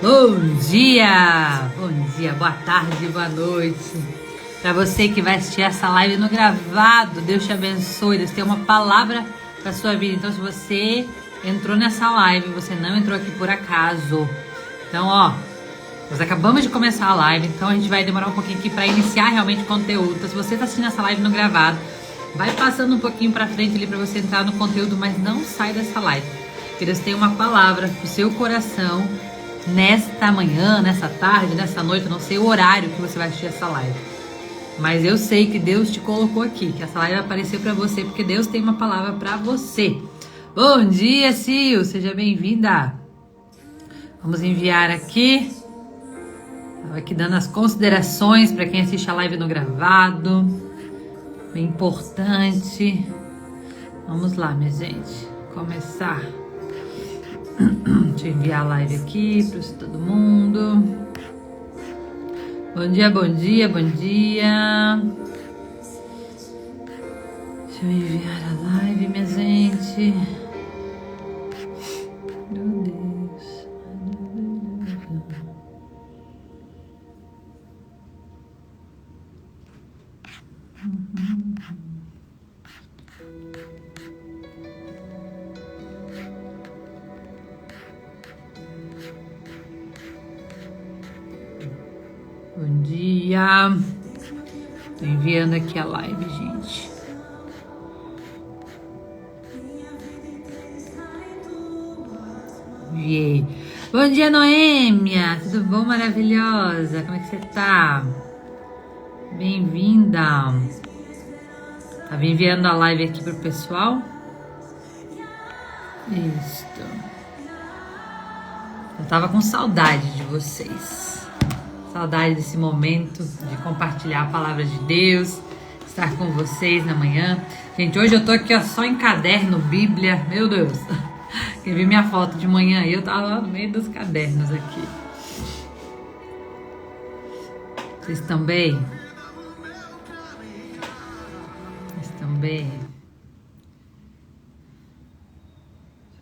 Bom dia, boa tarde, boa noite. Para você que vai assistir essa live no gravado, Deus te abençoe, Deus tem uma palavra para sua vida. Então, se você entrou nessa live, você não entrou aqui por acaso. Então, nós acabamos de começar a live, então a gente vai demorar um pouquinho aqui para iniciar realmente o conteúdo. Então, se você está assistindo essa live no gravado, vai passando um pouquinho para frente ali para você entrar no conteúdo, mas não sai dessa live. Porque Deus tem uma palavra pro seu coração nesta manhã, nessa tarde, nessa noite, eu não sei o horário que você vai assistir essa live. Mas eu sei que Deus te colocou aqui, que essa live vai aparecer para você, porque Deus tem uma palavra para você. Bom dia, Sil, seja bem-vinda. Vamos enviar aqui. Estava aqui dando as considerações para quem assiste a live no gravado. Bem importante. Vamos lá, minha gente. Começar. Deixa eu enviar a live aqui para todo mundo. Bom dia, bom dia, bom dia. Deixa eu enviar a live, minha gente. Meu Deus. Bom dia. Tô enviando aqui a live, gente. Enviei. Bom dia, Noêmia. Tudo bom, maravilhosa? Como é que você tá? Bem-vinda. Tava enviando a live aqui pro pessoal. Isso. Eu tava com saudade de vocês. Saudade desse momento de compartilhar a palavra de Deus, estar com vocês na manhã. Gente, hoje eu tô aqui só em caderno, Bíblia, meu Deus. Quem viu minha foto de manhã aí, eu tava lá no meio dos cadernos aqui. Vocês estão bem? Vocês estão bem?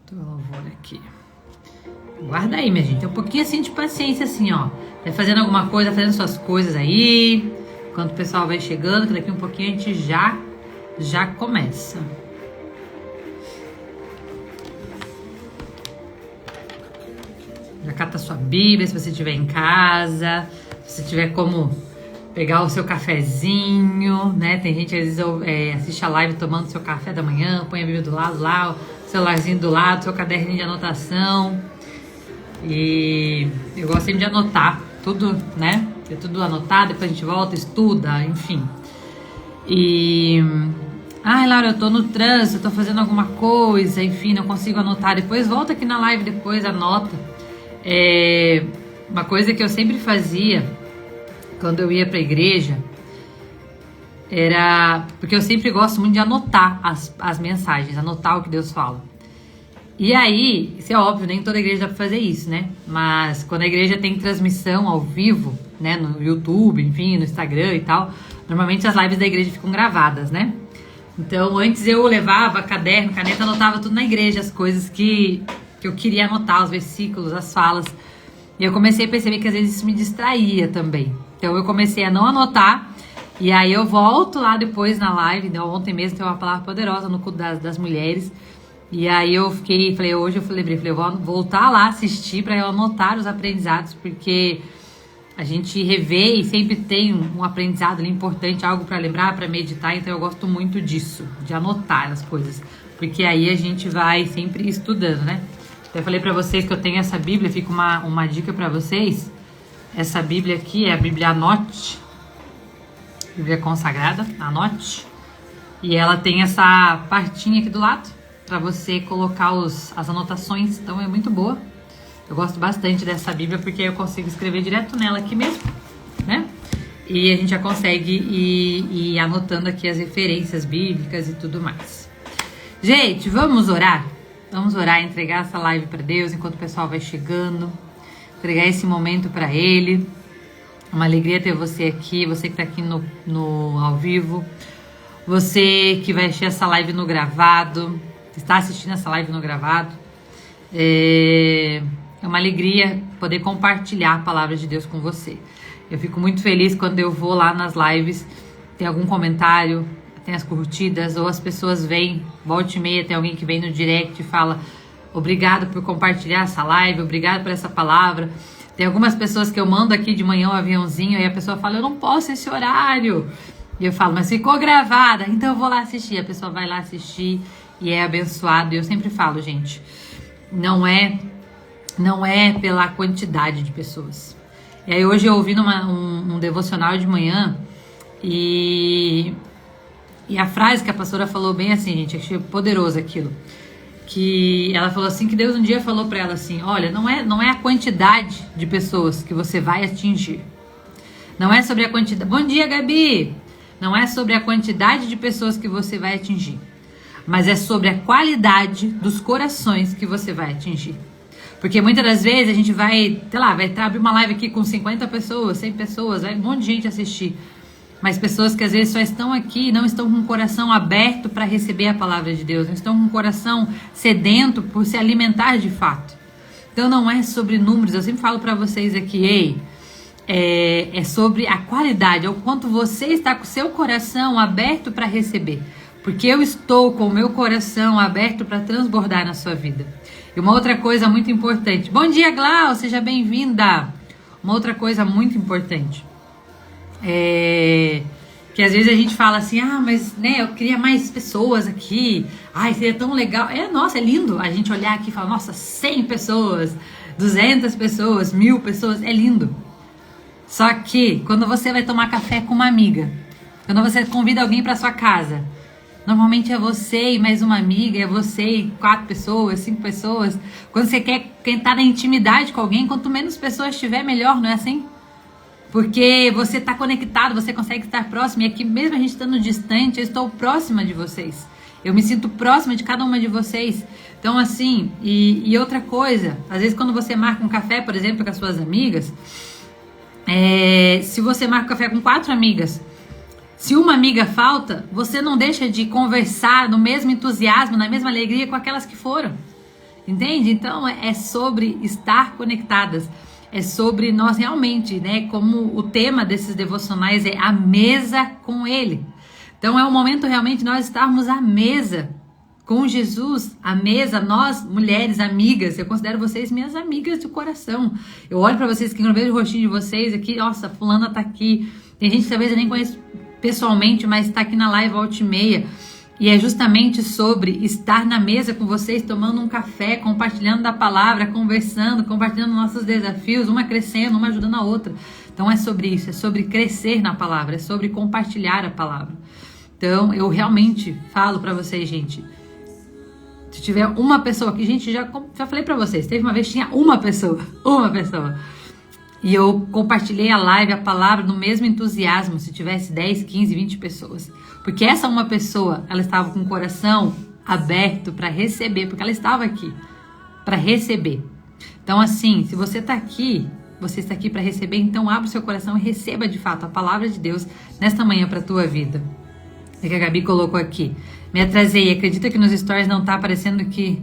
Tô louvor aqui. Guarda aí, minha gente. Tem um pouquinho assim de paciência, assim, ó. Vai fazendo alguma coisa, fazendo suas coisas aí. Enquanto o pessoal vai chegando, que daqui um pouquinho a gente já começa. Já cata sua Bíblia, se você estiver em casa. Se você tiver como pegar o seu cafezinho, né? Tem gente que às vezes assiste a live tomando seu café da manhã, põe a Bíblia do lado lá, o celularzinho do lado, seu caderninho de anotação. E eu gosto sempre de anotar tudo, né? Ter tudo anotado, depois a gente volta, estuda, enfim. Ai, Laura, eu tô no trânsito, tô fazendo alguma coisa, enfim, não consigo anotar. Depois volta aqui na live, depois anota. Uma coisa que eu sempre fazia quando eu ia pra igreja era... Porque eu sempre gosto muito de anotar as mensagens, anotar o que Deus fala. E aí, isso é óbvio, nem toda igreja dá pra fazer isso, né? Mas quando a igreja tem transmissão ao vivo, né? No YouTube, enfim, no Instagram e tal, normalmente as lives da igreja ficam gravadas, né? Então, antes eu levava caderno, caneta, anotava tudo na igreja, as coisas que eu queria anotar, os versículos, as falas. E eu comecei a perceber que às vezes isso me distraía também. Então, eu comecei a não anotar. E aí eu volto lá depois na live, né? Ontem mesmo tem uma palavra poderosa no culto das mulheres. E aí eu hoje eu lembrei, eu vou voltar lá assistir para eu anotar os aprendizados, porque a gente revê e sempre tem um aprendizado ali importante, algo para lembrar, para meditar, então eu gosto muito disso, de anotar as coisas, porque aí a gente vai sempre estudando, né? Então eu falei para vocês que eu tenho essa Bíblia, fica uma dica para vocês, essa Bíblia aqui é a Bíblia Anote, Bíblia consagrada, Anote, e ela tem essa partinha aqui do lado, para você colocar as anotações, então é muito boa. Eu gosto bastante dessa Bíblia porque eu consigo escrever direto nela aqui mesmo, né? E a gente já consegue ir anotando aqui as referências bíblicas e tudo mais. Gente, vamos orar? Vamos orar, entregar essa live para Deus enquanto o pessoal vai chegando, entregar esse momento para Ele. Uma alegria ter você aqui, você que está aqui no ao vivo, você que vai assistir essa live no gravado, está assistindo essa live no gravado. É uma alegria poder compartilhar a palavra de Deus com você. Eu fico muito feliz quando eu vou lá nas lives, tem algum comentário, tem as curtidas, ou as pessoas vêm, volta e meia, tem alguém que vem no direct e fala: obrigado por compartilhar essa live, obrigado por essa palavra. Tem algumas pessoas que eu mando aqui de manhã um aviãozinho e a pessoa fala: eu não posso esse horário. E eu falo: mas ficou gravada, então eu vou lá assistir. A pessoa vai lá assistir e é abençoado. E eu sempre falo, gente, não é pela quantidade de pessoas. E aí hoje eu ouvi um devocional de manhã e a frase que a pastora falou bem assim, gente, achei poderoso aquilo. Que ela falou assim, que Deus um dia falou pra ela assim: olha, não é a quantidade de pessoas que você vai atingir. Não é sobre a quantidade. Bom dia, Gabi! Não é sobre a quantidade de pessoas que você vai atingir, mas é sobre a qualidade dos corações que você vai atingir. Porque muitas das vezes a gente vai, sei lá, vai abrir uma live aqui com 50 pessoas, 100 pessoas, vai um monte de gente assistir. Mas pessoas que às vezes só estão aqui e não estão com o coração aberto para receber a palavra de Deus, não estão com o coração sedento por se alimentar de fato. Então não é sobre números, eu sempre falo para vocês aqui, é sobre a qualidade, é o quanto você está com o seu coração aberto para receber. Porque eu estou com o meu coração aberto para transbordar na sua vida. E uma outra coisa muito importante. Bom dia, Glau, seja bem-vinda. Uma outra coisa muito importante. Que às vezes a gente fala assim: ah, mas né, eu queria mais pessoas aqui. Ai, seria tão legal. Nossa, é lindo a gente olhar aqui e falar: nossa, 100 pessoas, 200 pessoas, 1000 pessoas, é lindo. Só que quando você vai tomar café com uma amiga, quando você convida alguém para sua casa, normalmente é você e mais uma amiga, é você e 4 pessoas, 5 pessoas. Quando você quer estar na intimidade com alguém, quanto menos pessoas tiver, melhor, não é assim? Porque você está conectado, você consegue estar próximo. E aqui, mesmo a gente estando distante, eu estou próxima de vocês. Eu me sinto próxima de cada uma de vocês. Então, assim, e outra coisa, às vezes quando você marca um café, por exemplo, com as suas amigas, se você marca um café com 4 amigas, se uma amiga falta, você não deixa de conversar no mesmo entusiasmo, na mesma alegria com aquelas que foram. Entende? Então, é sobre estar conectadas. É sobre nós realmente, né? Como o tema desses devocionais é a mesa com Ele. Então é o momento realmente nós estarmos à mesa com Jesus, à mesa, nós, mulheres, amigas. Eu considero vocês minhas amigas do coração. Eu olho para vocês aqui, quando eu vejo o rostinho de vocês aqui, nossa, fulana tá aqui. Tem gente que talvez eu nem conheço pessoalmente, mas tá aqui na live volta e meia. E é justamente sobre estar na mesa com vocês, tomando um café, compartilhando da palavra, conversando, compartilhando nossos desafios, uma crescendo, uma ajudando a outra. Então é sobre isso, é sobre crescer na palavra, é sobre compartilhar a palavra. Então eu realmente falo pra vocês, gente, se tiver uma pessoa aqui, gente, já falei pra vocês, teve uma vez que tinha uma pessoa. E eu compartilhei a live, a palavra, no mesmo entusiasmo, se tivesse 10, 15, 20 pessoas. Porque essa uma pessoa, ela estava com o coração aberto para receber, porque ela estava aqui para receber. Então, assim, se você está aqui para receber, então abre o seu coração e receba de fato a palavra de Deus nesta manhã para a tua vida. É que a Gabi colocou aqui. Me atrasei, acredita que nos stories não está aparecendo que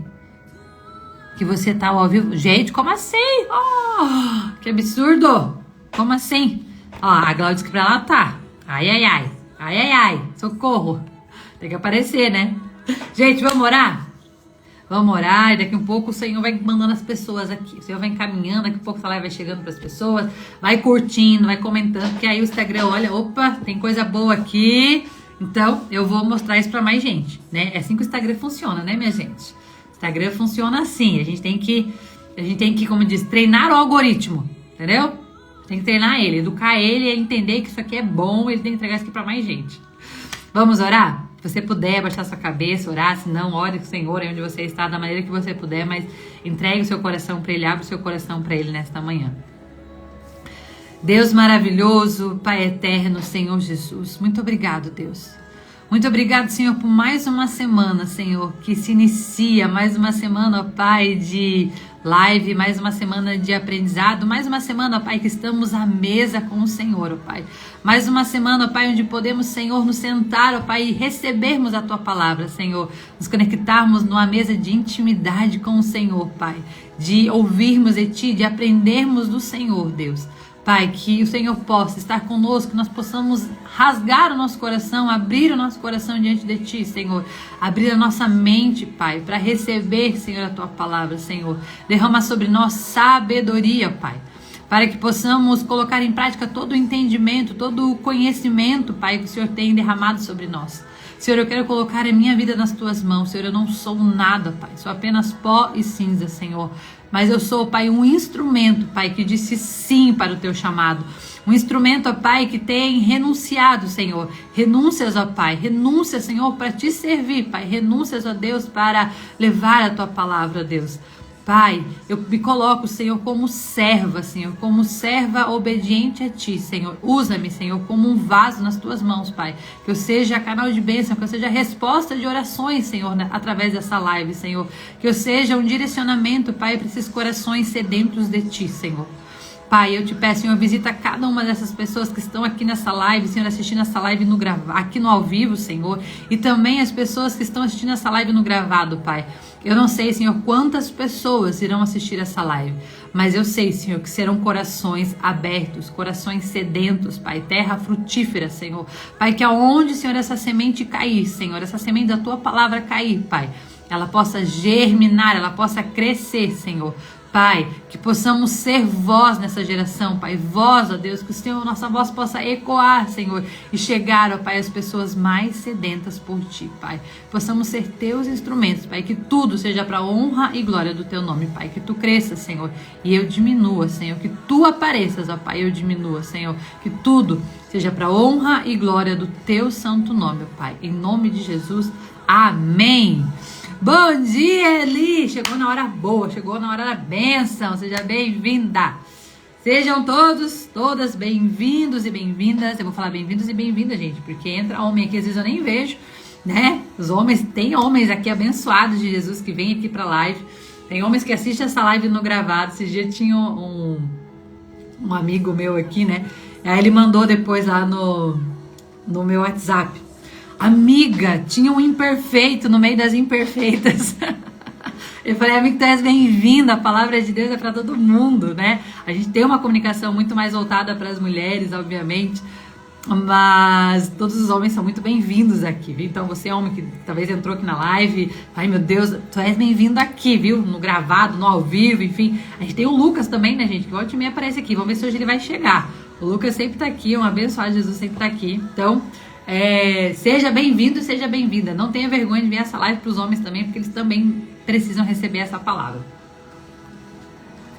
você tá ao vivo? Gente, como assim? Oh, que absurdo! Como assim? Ó, a Glaucia disse que pra ela tá. Ai, socorro. Tem que aparecer, né? Gente, vamos orar? Vamos orar e daqui a um pouco o Senhor vai mandando as pessoas aqui. O Senhor vai encaminhando, daqui a pouco essa live vai chegando para as pessoas, vai curtindo, vai comentando, porque aí o Instagram olha, opa, tem coisa boa aqui. Então, eu vou mostrar isso para mais gente, né? É assim que o Instagram funciona, né, minha gente? Instagram funciona assim, a gente tem que, como diz, treinar o algoritmo, entendeu? Tem que treinar ele, educar ele, ele entender que isso aqui é bom, ele tem que entregar isso aqui pra mais gente. Vamos orar? Se você puder, baixar sua cabeça, orar, se não, ore com o Senhor aí onde você está, da maneira que você puder, mas entregue o seu coração para Ele, abre o seu coração para Ele nesta manhã. Deus maravilhoso, Pai eterno, Senhor Jesus, muito obrigado, Deus. Muito obrigado, Senhor, por mais uma semana, Senhor, que se inicia, mais uma semana, ó Pai, de live, mais uma semana de aprendizado, mais uma semana, ó Pai, que estamos à mesa com o Senhor, ó Pai. Mais uma semana, ó Pai, onde podemos, Senhor, nos sentar, ó Pai, e recebermos a Tua palavra, Senhor. Nos conectarmos numa mesa de intimidade com o Senhor, Pai. de ouvirmos de Ti, de aprendermos do Senhor, Deus. Pai, que o Senhor possa estar conosco, que nós possamos rasgar o nosso coração, abrir o nosso coração diante de Ti, Senhor. Abrir a nossa mente, Pai, para receber, Senhor, a Tua palavra, Senhor. Derrama sobre nós sabedoria, Pai, para que possamos colocar em prática todo o entendimento, todo o conhecimento, Pai, que o Senhor tem derramado sobre nós. Senhor, eu quero colocar a minha vida nas Tuas mãos. Senhor, eu não sou nada, Pai, sou apenas pó e cinza, Senhor. Mas eu sou, Pai, um instrumento, Pai, que disse sim para o Teu chamado. Um instrumento, ó Pai, que tem renunciado, Senhor. Renúncias, ó Pai. Renúncias, Senhor, para Te servir, Pai. Renúncias, ó Deus, para levar a Tua palavra, Deus. Pai, eu me coloco, Senhor, como serva, Senhor, como serva obediente a Ti, Senhor. Usa-me, Senhor, como um vaso nas Tuas mãos, Pai. Que eu seja canal de bênção, que eu seja resposta de orações, Senhor, através dessa live, Senhor. Que eu seja um direcionamento, Pai, para esses corações sedentos de Ti, Senhor. Pai, eu te peço, Senhor, visita cada uma dessas pessoas que estão aqui nessa live, Senhor, assistindo essa live aqui no ao vivo, Senhor, e também as pessoas que estão assistindo essa live no gravado, Pai. Eu não sei, Senhor, quantas pessoas irão assistir essa live, mas eu sei, Senhor, que serão corações abertos, corações sedentos, Pai, terra frutífera, Senhor. Pai, que aonde, Senhor, essa semente cair, Senhor, essa semente da Tua palavra cair, Pai, ela possa germinar, ela possa crescer, Senhor. Pai, que possamos ser voz nessa geração, Pai, voz, ó Deus, que o Senhor, nossa voz possa ecoar, Senhor, e chegar, ó Pai, às pessoas mais sedentas por Ti, Pai. Possamos ser Teus instrumentos, Pai, que tudo seja para honra e glória do Teu nome, Pai, que Tu cresças, Senhor, e eu diminua, Senhor, que Tu apareças, ó Pai, eu diminua, Senhor, que tudo seja para honra e glória do Teu santo nome, ó Pai, em nome de Jesus, amém. Bom dia, Eli! Chegou na hora boa, chegou na hora da bênção, seja bem-vinda. Sejam todas bem-vindos e bem-vindas. Eu vou falar bem-vindos e bem-vindas, gente, porque entra homem aqui, às vezes eu nem vejo, né? Os homens, tem homens aqui abençoados de Jesus que vêm aqui pra live. Tem homens que assistem essa live no gravado. Esse dia tinha um amigo meu aqui, né? Aí ele mandou depois lá no meu WhatsApp. Amiga, tinha um imperfeito no meio das imperfeitas. Eu falei, amiga, tu és bem-vinda, a palavra de Deus é para todo mundo, né? A gente tem uma comunicação muito mais voltada para as mulheres, obviamente, mas todos os homens são muito bem-vindos aqui, viu? Então você, homem que talvez entrou aqui na live, ai meu Deus, tu és bem-vindo aqui, viu? No gravado, no ao vivo, enfim. A gente tem o Lucas também, né, gente? Que volta e meia aparece aqui, vamos ver se hoje ele vai chegar. O Lucas sempre tá aqui, um abençoado Jesus sempre tá aqui, então... seja bem-vindo e seja bem-vinda. Não tenha vergonha de ver essa live para os homens também, porque eles também precisam receber essa palavra.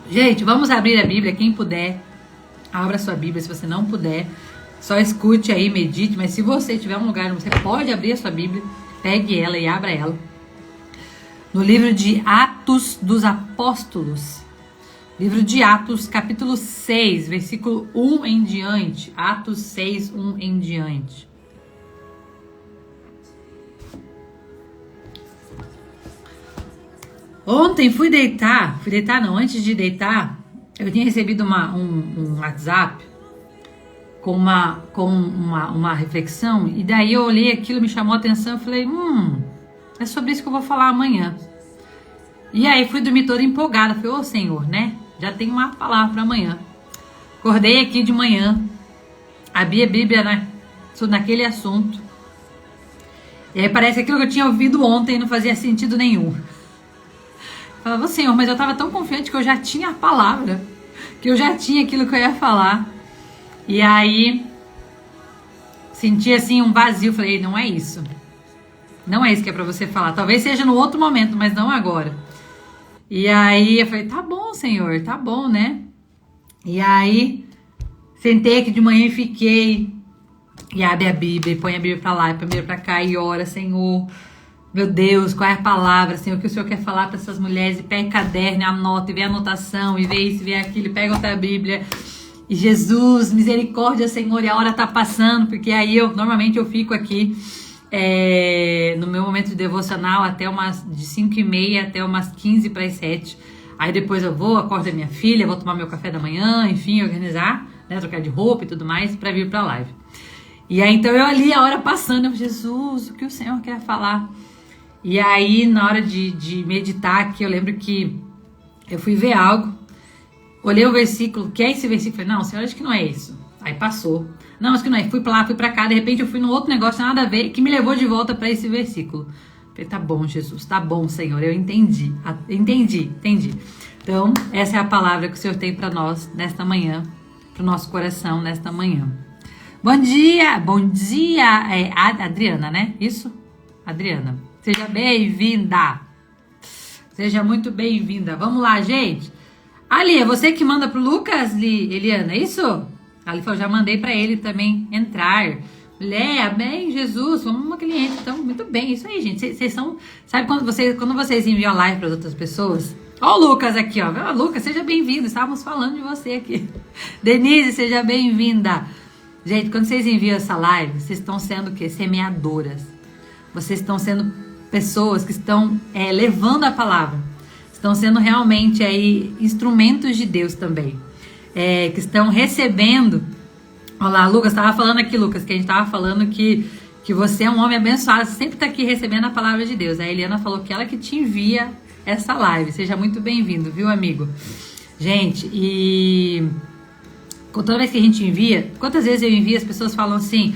Gente, vamos abrir a Bíblia. Quem puder, abra sua Bíblia. Se você não puder, só escute aí, medite. Mas se você tiver um lugar onde você pode abrir a sua Bíblia, pegue ela e abra ela. No livro de Atos dos Apóstolos. Livro de Atos, capítulo 6, versículo 1 em diante. Atos 6, 1 em diante. Ontem antes de deitar, eu tinha recebido um WhatsApp com uma reflexão, e daí eu olhei aquilo, me chamou a atenção, eu falei, é sobre isso que eu vou falar amanhã. E aí fui dormir toda empolgada, falei, ô Senhor, né, já tem uma palavra para amanhã. Acordei aqui de manhã, abri a Bíblia naquele assunto, e aí parece que aquilo que eu tinha ouvido ontem não fazia sentido nenhum. Falava, Senhor, mas eu estava tão confiante que eu já tinha a palavra, que eu já tinha aquilo que eu ia falar. E aí, senti assim um vazio, falei, não é isso. Não é isso que é para você falar. Talvez seja no outro momento, mas não agora. E aí, eu falei, tá bom, Senhor, tá bom, né? E aí, sentei aqui de manhã e fiquei. E abre a Bíblia, e põe a Bíblia para lá, e põe a Bíblia para cá, e ora, Senhor... Meu Deus, qual é a palavra, Senhor, que o Senhor quer falar para essas mulheres? E pega caderno, anota, e vê a anotação, e vê isso, e vê aquilo, e pega outra Bíblia. E Jesus, misericórdia, Senhor, e a hora tá passando, porque aí normalmente eu fico aqui no meu momento de devocional até de 5h30 até umas 6:45. Aí depois eu acordo a minha filha, vou tomar meu café da manhã, enfim, organizar, né, trocar de roupa e tudo mais, para vir pra live. E aí então eu ali, a hora passando, eu, Jesus, o que o Senhor quer falar? E aí, na hora de meditar aqui, eu lembro que Eu fui ver algo, olhei o versículo, que é esse versículo, falei, não, senhora, acho que não é isso. Aí passou. Não, acho que não é. Fui pra lá, fui pra cá, de repente eu fui num outro negócio, nada a ver, que me levou de volta pra esse versículo. Falei, tá bom, Jesus, tá bom, Senhor, eu entendi. Entendi. Então, essa é a palavra que o Senhor tem pra nós nesta manhã, pro nosso coração nesta manhã. Bom dia, é a Adriana, né? Isso? Adriana, seja bem-vinda. Seja muito bem-vinda. Vamos lá, gente. Ali, é você que manda pro Lucas, Eliana, é isso? Ali falou, já mandei para ele também entrar. Mulher, amém, Jesus, vamos uma cliente. Então, muito bem, isso aí, gente. Vocês são... Sabe quando vocês enviam live para outras pessoas? Ó o Lucas aqui, ó. Lucas, seja bem-vindo. Estávamos falando de você aqui. Denise, seja bem-vinda. Gente, quando vocês enviam essa live, vocês estão sendo o quê? Semeadoras. Vocês estão sendo pessoas que estão levando a palavra. Estão sendo realmente aí instrumentos de Deus também. Que estão recebendo. Olha lá, Lucas, estava falando aqui, Lucas, que a gente estava falando que você é um homem abençoado, você sempre está aqui recebendo a palavra de Deus. A Eliana falou que ela que te envia essa live. Seja muito bem-vindo, viu, amigo? Gente, e toda vez que a gente envia, quantas vezes eu envio, as pessoas falam assim,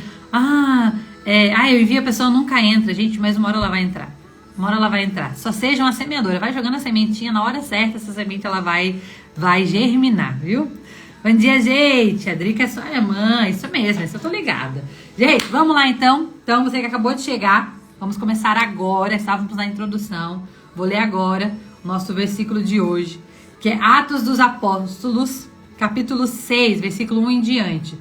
eu envio, a pessoa nunca entra, gente, mas uma hora ela vai entrar. Uma hora ela vai entrar. Só seja uma semeadora, vai jogando a sementinha, na hora certa, essa semente ela vai germinar, viu? Bom dia, gente. A Drica é sua mãe, isso mesmo, isso eu tô ligada. Gente, vamos lá então. Então, você que acabou de chegar, vamos começar agora. Estávamos na introdução. Vou ler agora o nosso versículo de hoje, que é Atos dos Apóstolos, capítulo 6, versículo 1 em diante.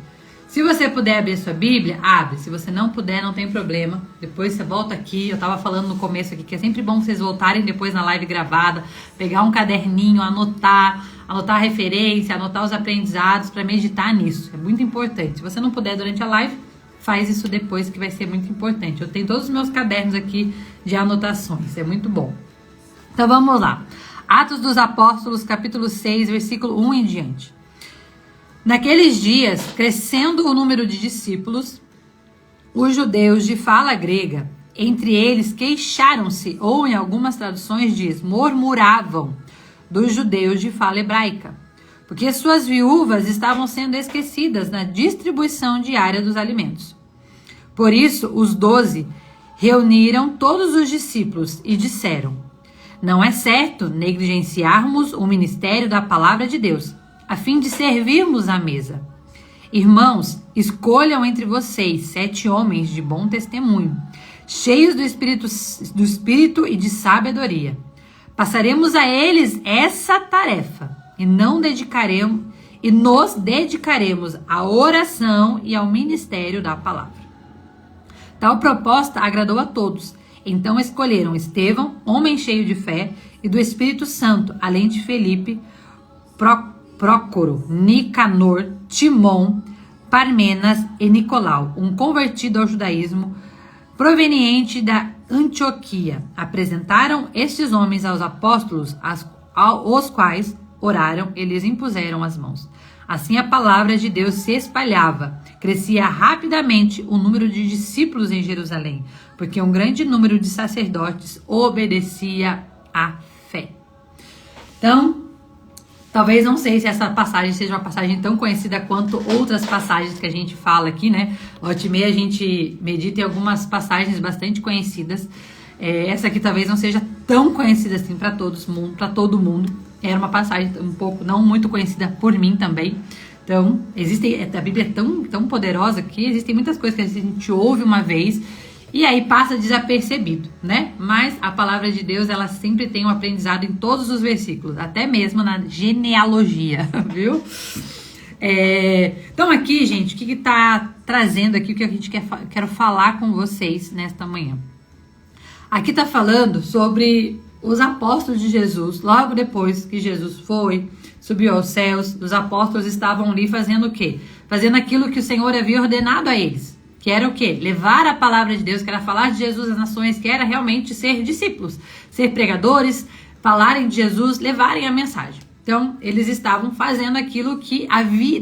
Se você puder abrir a sua Bíblia, abre. Se você não puder, não tem problema. Depois você volta aqui. Eu tava falando no começo aqui que é sempre bom vocês voltarem depois na live gravada, pegar um caderninho, anotar a referência, anotar os aprendizados para meditar nisso. É muito importante. Se você não puder durante a live, faz isso depois que vai ser muito importante. Eu tenho todos os meus cadernos aqui de anotações. É muito bom. Então vamos lá. Atos dos Apóstolos, capítulo 6, versículo 1 em diante. Naqueles dias, crescendo o número de discípulos, os judeus de fala grega, entre eles queixaram-se, ou em algumas traduções diz, murmuravam, dos judeus de fala hebraica, porque suas viúvas estavam sendo esquecidas na distribuição diária dos alimentos. Por isso, os 12 reuniram todos os discípulos e disseram, não é certo negligenciarmos o ministério da palavra de Deus, a fim de servirmos à mesa. Irmãos, escolham entre vocês 7 homens de bom testemunho, cheios do Espírito e de sabedoria. Passaremos a eles essa tarefa e nos dedicaremos à oração e ao ministério da palavra. Tal proposta agradou a todos. Então escolheram Estevão, homem cheio de fé e do Espírito Santo, além de Felipe, Prócoro, Nicanor, Timon, Parmenas e Nicolau, um convertido ao judaísmo proveniente da Antioquia. Apresentaram estes homens aos apóstolos, os quais oraram e lhes impuseram as mãos. Assim a palavra de Deus se espalhava. Crescia rapidamente o número de discípulos em Jerusalém, porque um grande número de sacerdotes obedecia à fé. Então, talvez não sei se essa passagem seja uma passagem tão conhecida quanto outras passagens que a gente fala aqui, né? Volta e meia a gente medita em algumas passagens bastante conhecidas. Essa aqui talvez não seja tão conhecida assim para todo mundo. Era uma passagem um pouco, não muito conhecida por mim também. Então, a Bíblia é tão poderosa que existem muitas coisas que a gente ouve uma vez e aí passa desapercebido, né? Mas a palavra de Deus, ela sempre tem um aprendizado em todos os versículos, até mesmo na genealogia, viu? Então aqui, gente, o que tá trazendo aqui, o que a gente quero falar com vocês nesta manhã? Aqui tá falando sobre os apóstolos de Jesus, logo depois que Jesus subiu aos céus, os apóstolos estavam ali fazendo o quê? Fazendo aquilo que o Senhor havia ordenado a eles. Que era o quê? Levar a palavra de Deus, que era falar de Jesus às nações, que era realmente ser discípulos, ser pregadores, falarem de Jesus, levarem a mensagem. Então, eles estavam fazendo aquilo que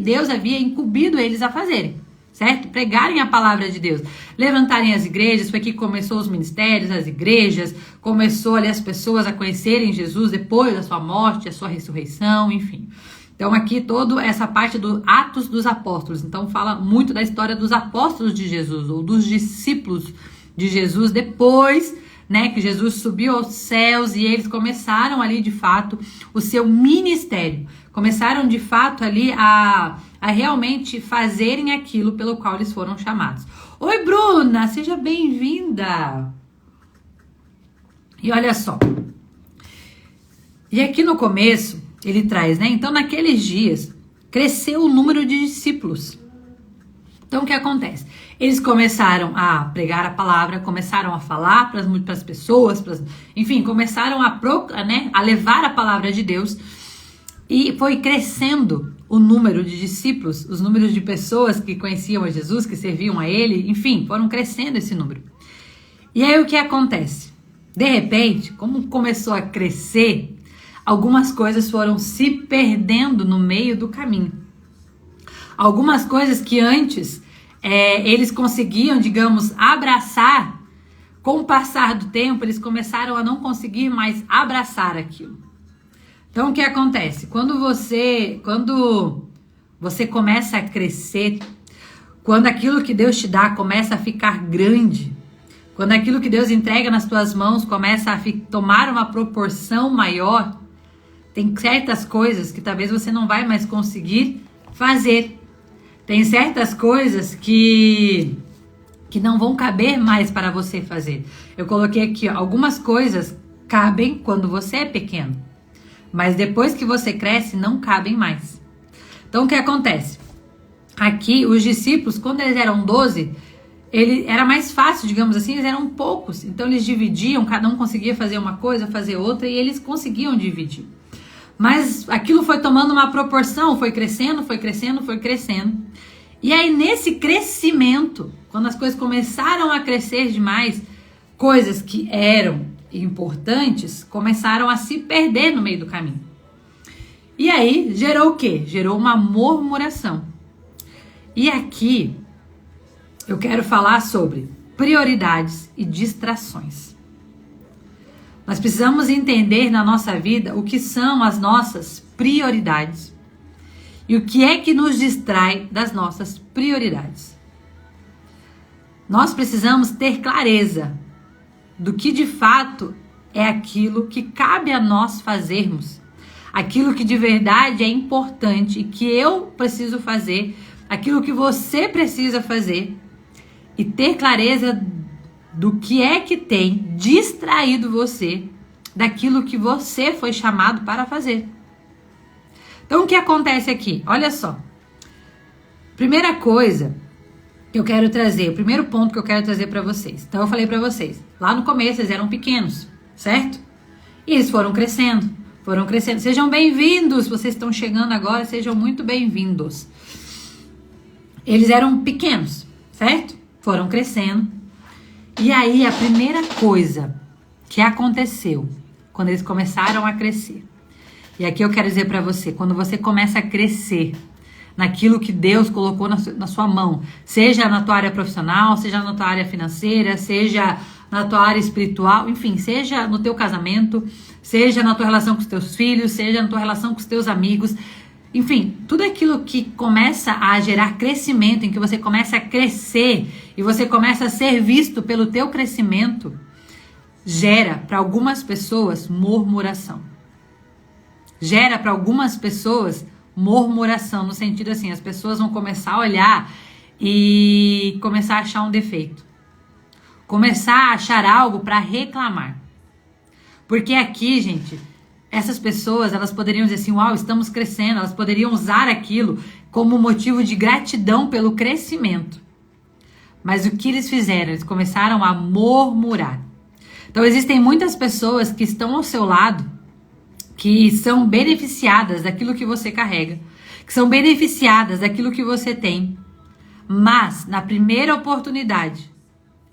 Deus havia incumbido eles a fazerem, certo? Pregarem a palavra de Deus, levantarem as igrejas. Foi que começou os ministérios, as igrejas, começou ali as pessoas a conhecerem Jesus depois da sua morte, a sua ressurreição, enfim. Então aqui toda essa parte do Atos dos Apóstolos, então fala muito da história dos apóstolos de Jesus, ou dos discípulos de Jesus depois, né, que Jesus subiu aos céus e eles começaram ali de fato o seu ministério, começaram de fato ali a realmente fazerem aquilo pelo qual eles foram chamados. Oi, Bruna, seja bem-vinda! E olha só, e aqui no começo ele traz, né? Então, naqueles dias, cresceu o número de discípulos. Então, o que acontece? Eles começaram a pregar a palavra, começaram a falar para as pessoas, enfim, começaram a levar a palavra de Deus. E foi crescendo o número de discípulos, os números de pessoas que conheciam a Jesus, que serviam a ele, enfim, foram crescendo esse número. E aí, o que acontece? De repente, como começou a crescer, algumas coisas foram se perdendo no meio do caminho. Algumas coisas que antes eles conseguiam, digamos, abraçar, com o passar do tempo, eles começaram a não conseguir mais abraçar aquilo. Então, o que acontece? Quando você começa a crescer, quando aquilo que Deus te dá começa a ficar grande, quando aquilo que Deus entrega nas tuas mãos começa a tomar uma proporção maior, tem certas coisas que talvez você não vai mais conseguir fazer. Tem certas coisas que não vão caber mais para você fazer. Eu coloquei aqui, ó, algumas coisas cabem quando você é pequeno, mas depois que você cresce, não cabem mais. Então, o que acontece? Aqui, os discípulos, quando eles eram 12, era mais fácil, digamos assim, eles eram poucos. Então, eles dividiam, cada um conseguia fazer uma coisa, fazer outra, e eles conseguiam dividir. Mas aquilo foi tomando uma proporção, foi crescendo, foi crescendo, foi crescendo. E aí, nesse crescimento, quando as coisas começaram a crescer demais, coisas que eram importantes começaram a se perder no meio do caminho. E aí, gerou o quê? Gerou uma murmuração. E aqui, eu quero falar sobre prioridades e distrações. Nós precisamos entender na nossa vida o que são as nossas prioridades e o que é que nos distrai das nossas prioridades. Nós precisamos ter clareza do que de fato é aquilo que cabe a nós fazermos, aquilo que de verdade é importante e que eu preciso fazer, aquilo que você precisa fazer, e ter clareza do que é que tem distraído você daquilo que você foi chamado para fazer. Então, o que acontece aqui? Olha só. Primeira coisa que eu quero trazer, o primeiro ponto que eu quero trazer para vocês. Então, eu falei para vocês, lá no começo eles eram pequenos, certo? E eles foram crescendo, foram crescendo. Sejam bem-vindos, vocês estão chegando agora, sejam muito bem-vindos. Eles eram pequenos, certo? Foram crescendo. E aí, a primeira coisa que aconteceu quando eles começaram a crescer, e aqui eu quero dizer para você, quando você começa a crescer naquilo que Deus colocou na sua mão, seja na tua área profissional, seja na tua área financeira, seja na tua área espiritual, enfim, seja no teu casamento, seja na tua relação com os teus filhos, seja na tua relação com os teus amigos, enfim, tudo aquilo que começa a gerar crescimento, em que você começa a crescer e você começa a ser visto pelo teu crescimento, gera para algumas pessoas murmuração. Gera para algumas pessoas murmuração, no sentido assim, as pessoas vão começar a olhar e começar a achar um defeito. Começar a achar algo para reclamar. Porque aqui, gente, essas pessoas, elas poderiam dizer assim, uau, estamos crescendo, elas poderiam usar aquilo como motivo de gratidão pelo crescimento. Mas o que eles fizeram? Eles começaram a murmurar. Então, existem muitas pessoas que estão ao seu lado, que são beneficiadas daquilo que você carrega, que são beneficiadas daquilo que você tem, mas, na primeira oportunidade,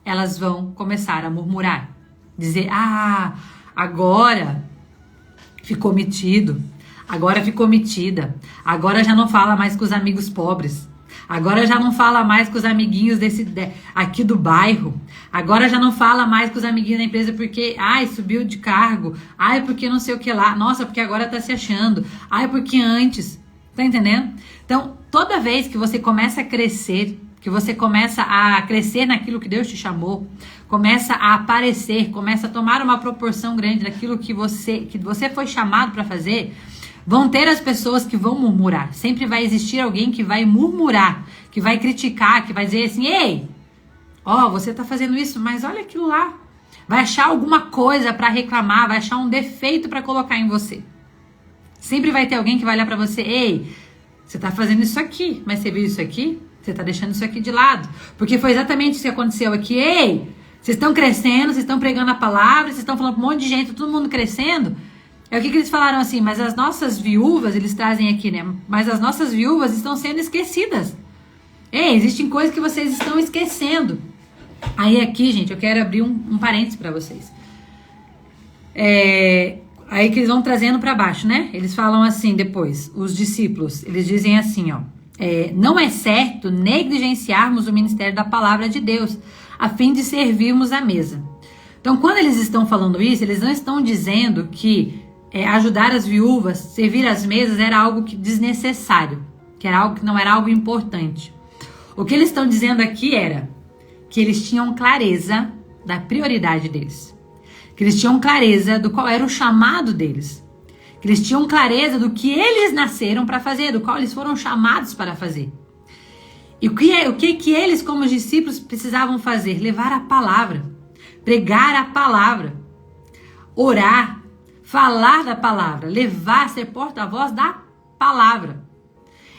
elas vão começar a murmurar. Dizer, agora ficou metido, agora ficou metida, agora já não fala mais com os amigos pobres, Agora já não fala mais com os amiguinhos aqui do bairro. Agora já não fala mais com os amiguinhos da empresa porque, subiu de cargo. Porque não sei o que lá. Nossa, porque agora tá se achando. Porque antes. Tá entendendo? Então, toda vez que você começa a crescer, que você começa a crescer naquilo que Deus te chamou, começa a aparecer, começa a tomar uma proporção grande daquilo que você foi chamado para fazer, vão ter as pessoas que vão murmurar. Sempre vai existir alguém que vai murmurar, que vai criticar, que vai dizer assim, ei, você tá fazendo isso, mas olha aquilo lá. Vai achar alguma coisa para reclamar, vai achar um defeito para colocar em você. Sempre vai ter alguém que vai olhar para você, ei, você tá fazendo isso aqui, mas você viu isso aqui? Você tá deixando isso aqui de lado. Porque foi exatamente isso que aconteceu aqui. Ei, vocês estão crescendo, vocês estão pregando a palavra, vocês estão falando pra um monte de gente, todo mundo crescendo. É o que eles falaram assim, mas as nossas viúvas, eles trazem aqui, né? Mas as nossas viúvas estão sendo esquecidas. Ei, existem coisas que vocês estão esquecendo. Aí aqui, gente, eu quero abrir um parênteses para vocês. Aí que eles vão trazendo para baixo, né? Eles falam assim depois, os discípulos, eles dizem assim, não é certo negligenciarmos o ministério da palavra de Deus, a fim de servirmos à mesa. Então, quando eles estão falando isso, eles não estão dizendo que ajudar as viúvas, servir às mesas era algo desnecessário, que era algo que não era algo importante. O que eles estão dizendo aqui era que eles tinham clareza da prioridade deles. Que eles tinham clareza do qual era o chamado deles. Que eles tinham clareza do que eles nasceram para fazer, do qual eles foram chamados para fazer. E o que eles, como discípulos, precisavam fazer? Levar a palavra, pregar a palavra, orar, falar da palavra, levar, ser porta-voz da palavra.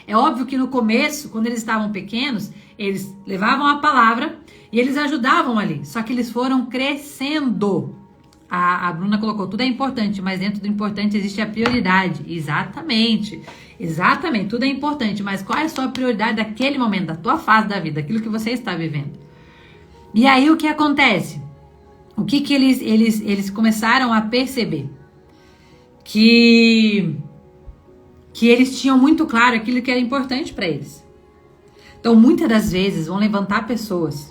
É óbvio que no começo, quando eles estavam pequenos, eles levavam a palavra e eles ajudavam ali. Só que eles foram crescendo. A Bruna colocou, tudo é importante, mas dentro do importante existe a prioridade. Exatamente, tudo é importante, mas qual é a sua prioridade daquele momento, da tua fase da vida, daquilo que você está vivendo? E aí o que acontece? O que eles começaram a perceber? Que eles tinham muito claro aquilo que era importante para eles. Então, muitas das vezes, vão levantar pessoas.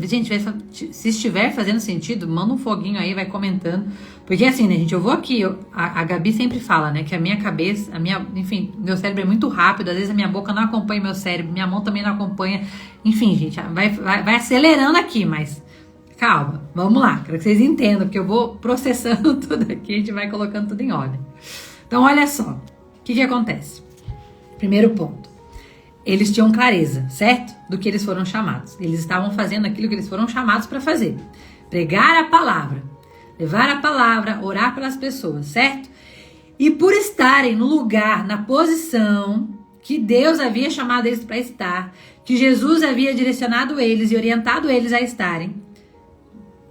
Gente, se estiver fazendo sentido, manda um foguinho aí, vai comentando. Porque assim, né, gente, eu vou aqui, a Gabi sempre fala, né, que a minha cabeça, enfim, meu cérebro é muito rápido, às vezes a minha boca não acompanha meu cérebro, minha mão também não acompanha. Enfim, gente, vai acelerando aqui, mas calma, vamos lá, quero que vocês entendam, porque eu vou processando tudo aqui, a gente vai colocando tudo em ordem. Então, olha só, o que acontece? Primeiro ponto. Eles tinham clareza, certo? Do que eles foram chamados. Eles estavam fazendo aquilo que eles foram chamados para fazer. Pregar a palavra, levar a palavra, orar pelas pessoas, certo? E por estarem no lugar, na posição que Deus havia chamado eles para estar, que Jesus havia direcionado eles e orientado eles a estarem,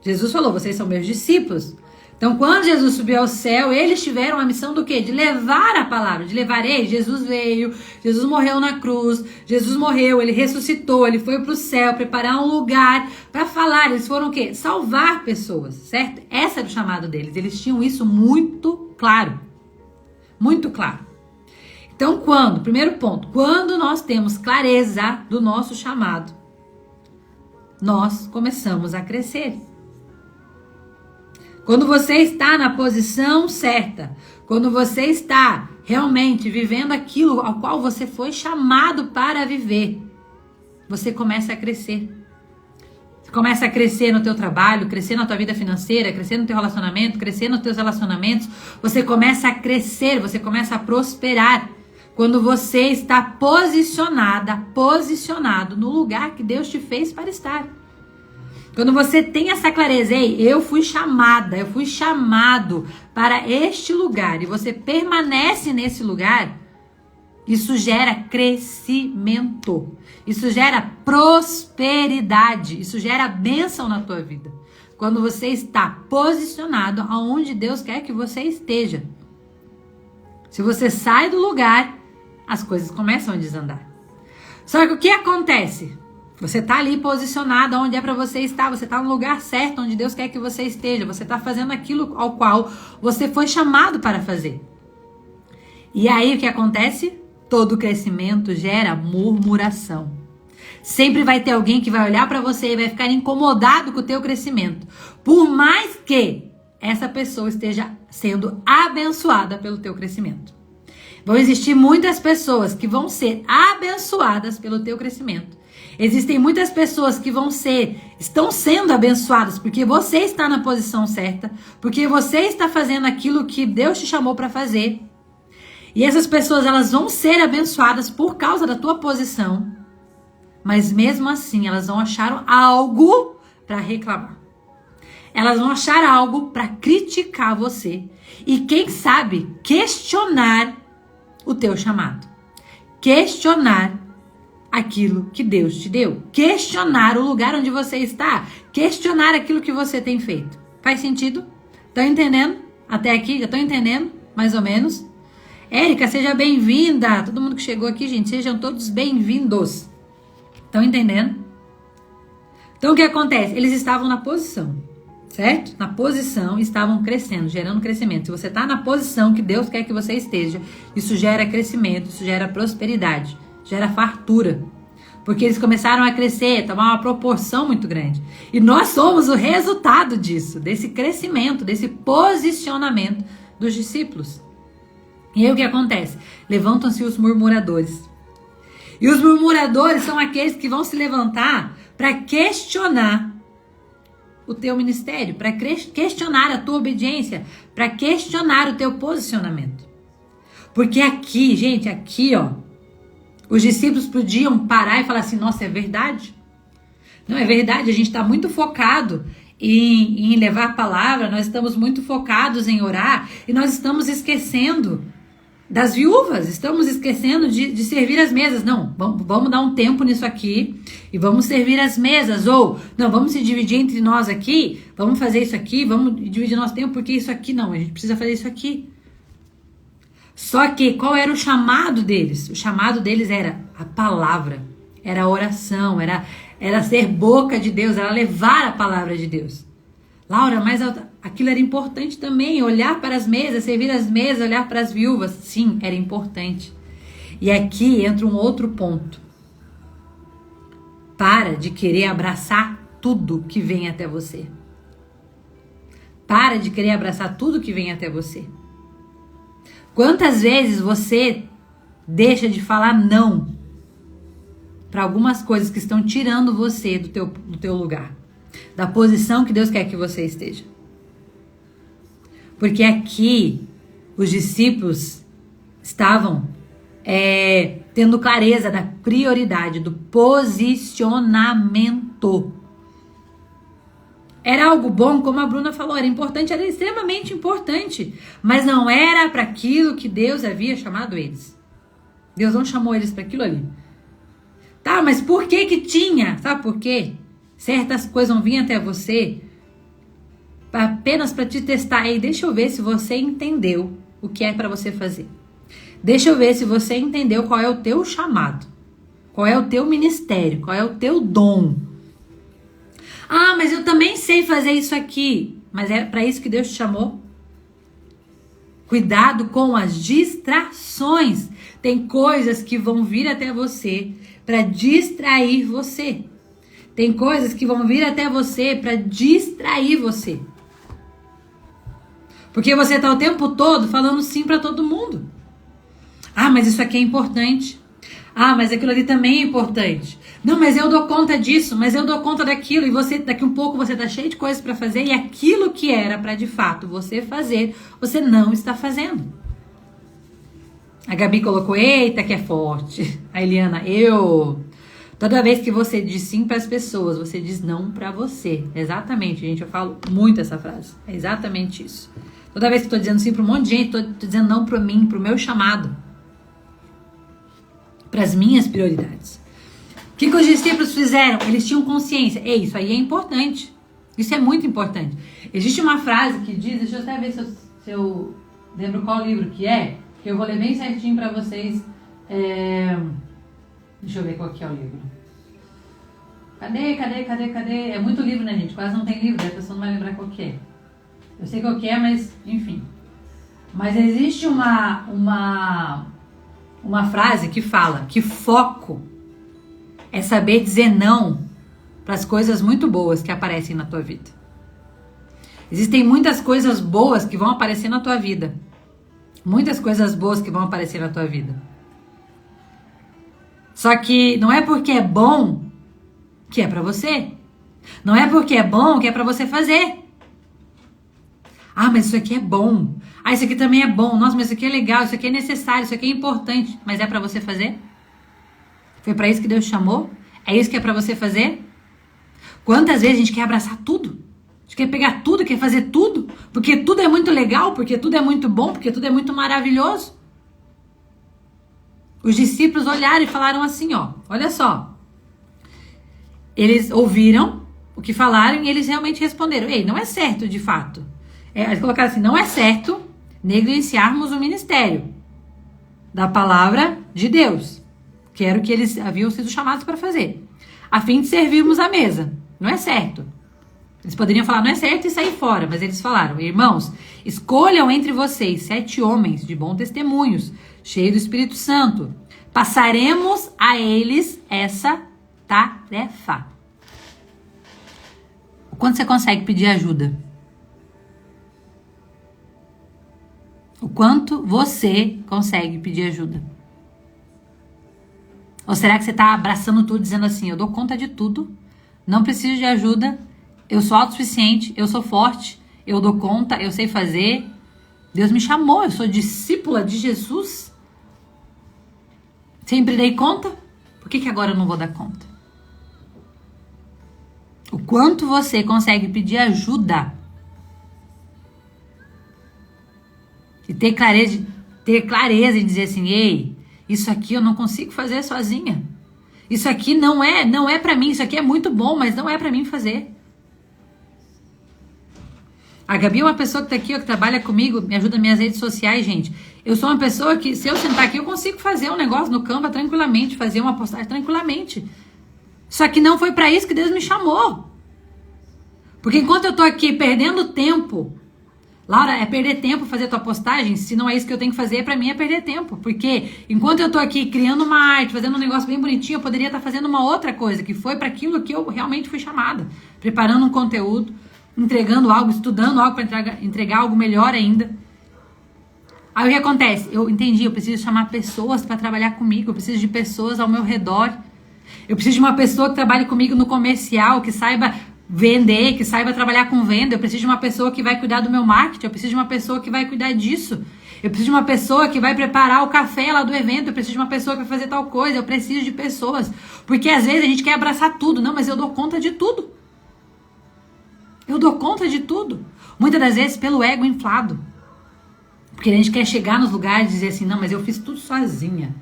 Jesus falou, vocês são meus discípulos. Então, quando Jesus subiu ao céu, eles tiveram a missão do quê? De levar a palavra, de levar Jesus veio, Jesus morreu na cruz, Jesus morreu, ele ressuscitou, ele foi para o céu, preparar um lugar para falar. Eles foram o quê? Salvar pessoas, certo? Esse era o chamado deles, eles tinham isso muito claro, muito claro. Então, primeiro ponto, quando nós temos clareza do nosso chamado, nós começamos a crescer. Quando você está na posição certa, quando você está realmente vivendo aquilo ao qual você foi chamado para viver, você começa a crescer. Você começa a crescer no teu trabalho, crescer na tua vida financeira, crescer no teu relacionamento, crescer nos teus relacionamentos. Você começa a crescer, você começa a prosperar. Quando você está posicionado no lugar que Deus te fez para estar. Quando você tem essa clareza, eu fui chamado para este lugar e você permanece nesse lugar, isso gera crescimento, isso gera prosperidade, isso gera bênção na tua vida. Quando você está posicionado aonde Deus quer que você esteja. Se você sai do lugar, as coisas começam a desandar. Só que o que acontece? Você está ali posicionado onde é para você estar, você está no lugar certo onde Deus quer que você esteja, você está fazendo aquilo ao qual você foi chamado para fazer. E aí o que acontece? todo crescimento gera murmuração. Sempre vai ter alguém que vai olhar para você e vai ficar incomodado com o teu crescimento. Por mais que essa pessoa esteja sendo abençoada pelo teu crescimento. Vão existir muitas pessoas que vão ser abençoadas pelo teu crescimento. Existem muitas pessoas que estão sendo abençoadas porque você está na posição certa, porque você está fazendo aquilo que Deus te chamou para fazer. E essas pessoas, elas vão ser abençoadas por causa da tua posição, mas mesmo assim elas vão achar algo para reclamar. Elas vão achar algo para criticar você e, quem sabe, questionar o teu chamado. Questionar aquilo que Deus te deu. Questionar o lugar onde você está. Questionar aquilo que você tem feito. Faz sentido? Estão entendendo? Até aqui? Já estão entendendo? Mais ou menos? Érica, seja bem-vinda. Todo mundo que chegou aqui, gente, sejam todos bem-vindos. Estão entendendo? Então, o que acontece? Eles estavam na posição, certo? Na posição, estavam crescendo, gerando crescimento. Se você está na posição que Deus quer que você esteja, isso gera crescimento, isso gera prosperidade, gera fartura. Porque eles começaram a crescer, tomar uma proporção muito grande. E nós somos o resultado disso, desse crescimento, desse posicionamento dos discípulos. E aí o que acontece? Levantam-se os murmuradores. E os murmuradores são aqueles que vão se levantar para questionar o teu ministério, para questionar a tua obediência, para questionar o teu posicionamento. Porque aqui, gente, aqui, ó, os discípulos podiam parar e falar assim, nossa, é verdade? Não, é verdade, a gente está muito focado em levar a palavra, nós estamos muito focados em orar e nós estamos esquecendo das viúvas, estamos esquecendo de servir as mesas. Não, vamos dar um tempo nisso aqui e vamos servir as mesas. Ou, não, vamos se dividir entre nós aqui, vamos fazer isso aqui, vamos dividir nosso tempo, porque isso aqui não, a gente precisa fazer isso aqui. Só que, qual era o chamado deles? O chamado deles era a palavra, era a oração, era ser boca de Deus, era levar a palavra de Deus. Laura, mas aquilo era importante também, olhar para as mesas, servir as mesas, olhar para as viúvas. Sim, era importante. E aqui entra um outro ponto. Para de querer abraçar tudo que vem até você. Para de querer abraçar tudo que vem até você. Quantas vezes você deixa de falar não para algumas coisas que estão tirando você do teu lugar? Da posição que Deus quer que você esteja. Porque aqui os discípulos estavam tendo clareza da prioridade, do posicionamento. Era algo bom, como a Bruna falou, era importante, era extremamente importante, mas não era para aquilo que Deus havia chamado eles. Deus não chamou eles para aquilo ali. Tá, mas por que tinha? Sabe por quê? Certas coisas vão vir até você apenas para te testar. Ei, deixa eu ver se você entendeu o que é para você fazer. Deixa eu ver se você entendeu qual é o teu chamado. Qual é o teu ministério. Qual é o teu dom. Ah, mas eu também sei fazer isso aqui. Mas é para isso que Deus te chamou? Cuidado com as distrações. Tem coisas que vão vir até você para distrair você. Tem coisas que vão vir até você para distrair você. Porque você está o tempo todo falando sim para todo mundo. Ah, mas isso aqui é importante. Ah, mas aquilo ali também é importante. Não, mas eu dou conta disso, mas eu dou conta daquilo. E você, daqui um pouco você está cheio de coisas para fazer. E aquilo que era para de fato você fazer, você não está fazendo. A Gabi colocou, eita que é forte. A Eliana, toda vez que você diz sim para as pessoas, você diz não para você. Exatamente, gente, eu falo muito essa frase. É exatamente isso. Toda vez que eu estou dizendo sim para um monte de gente, estou dizendo não para mim, para o meu chamado. Para as minhas prioridades. O que os discípulos fizeram? Eles tinham consciência. Ei, isso aí é importante. Isso é muito importante. Existe uma frase que diz, deixa eu até ver se eu lembro qual livro que é, que eu vou ler bem certinho para vocês. Deixa eu ver qual que é o livro. Cadê? É muito livro, né, gente? Quase não tem livro, a pessoa não vai lembrar qual que é. Eu sei qual que é, mas, enfim. Mas existe uma uma frase que fala que foco é saber dizer não para as coisas muito boas que aparecem na tua vida. Existem muitas coisas boas que vão aparecer na tua vida. Muitas coisas boas que vão aparecer na tua vida. Só que não é porque é bom que é para você. Não é porque é bom que é para você fazer. Ah, mas isso aqui é bom. Ah, isso aqui também é bom. Nossa, mas isso aqui é legal, isso aqui é necessário, isso aqui é importante. Mas é para você fazer? Foi para isso que Deus chamou? É isso que é para você fazer? Quantas vezes a gente quer abraçar tudo? A gente quer pegar tudo, quer fazer tudo, porque tudo é muito legal, porque tudo é muito bom, porque tudo é muito maravilhoso. Os discípulos olharam e falaram assim, ó, olha só. Eles ouviram o que falaram e eles realmente responderam, ei, não é certo de fato. Eles colocaram assim, não é certo negligenciarmos o ministério da palavra de Deus, que era o que eles haviam sido chamados para fazer, a fim de servirmos à mesa. Não é certo. Eles poderiam falar, não é certo e sair fora, mas eles falaram, irmãos, escolham entre vocês 7 homens de bons testemunhos, cheios do Espírito Santo. Passaremos a eles essa tarefa. O quanto você consegue pedir ajuda? O quanto você consegue pedir ajuda? Ou será que você está abraçando tudo, dizendo assim, eu dou conta de tudo, não preciso de ajuda, eu sou autossuficiente, eu sou forte, eu dou conta, eu sei fazer, Deus me chamou, eu sou discípula de Jesus, sempre dei conta, por que agora eu não vou dar conta? O quanto você consegue pedir ajuda e ter clareza em dizer assim, ei, isso aqui eu não consigo fazer sozinha. Isso aqui não é para mim, isso aqui é muito bom, mas não é para mim fazer. A Gabi é uma pessoa que tá aqui, ó, que trabalha comigo, me ajuda nas minhas redes sociais, gente. Eu sou uma pessoa que, se eu sentar aqui, eu consigo fazer um negócio no Canva tranquilamente, fazer uma postagem tranquilamente. Só que não foi para isso que Deus me chamou. Porque enquanto eu tô aqui perdendo tempo, Laura, é perder tempo fazer tua postagem? Se não é isso que eu tenho que fazer, pra mim é perder tempo. Porque enquanto eu tô aqui criando uma arte, fazendo um negócio bem bonitinho, eu poderia estar fazendo uma outra coisa, que foi para aquilo que eu realmente fui chamada. Preparando um conteúdo, entregando algo, estudando algo para entregar algo melhor ainda. Aí o que acontece? Eu entendi, eu preciso chamar pessoas para trabalhar comigo, eu preciso de pessoas ao meu redor. Eu preciso de uma pessoa que trabalhe comigo no comercial, que saiba vender, que saiba trabalhar com venda. Eu preciso de uma pessoa que vai cuidar do meu marketing, eu preciso de uma pessoa que vai cuidar disso. Eu preciso de uma pessoa que vai preparar o café lá do evento, eu preciso de uma pessoa que vai fazer tal coisa, eu preciso de pessoas. Porque às vezes a gente quer abraçar tudo. Não, mas eu dou conta de tudo. Eu dou conta de tudo. Muitas das vezes pelo ego inflado. Porque a gente quer chegar nos lugares e dizer assim, não, mas eu fiz tudo sozinha.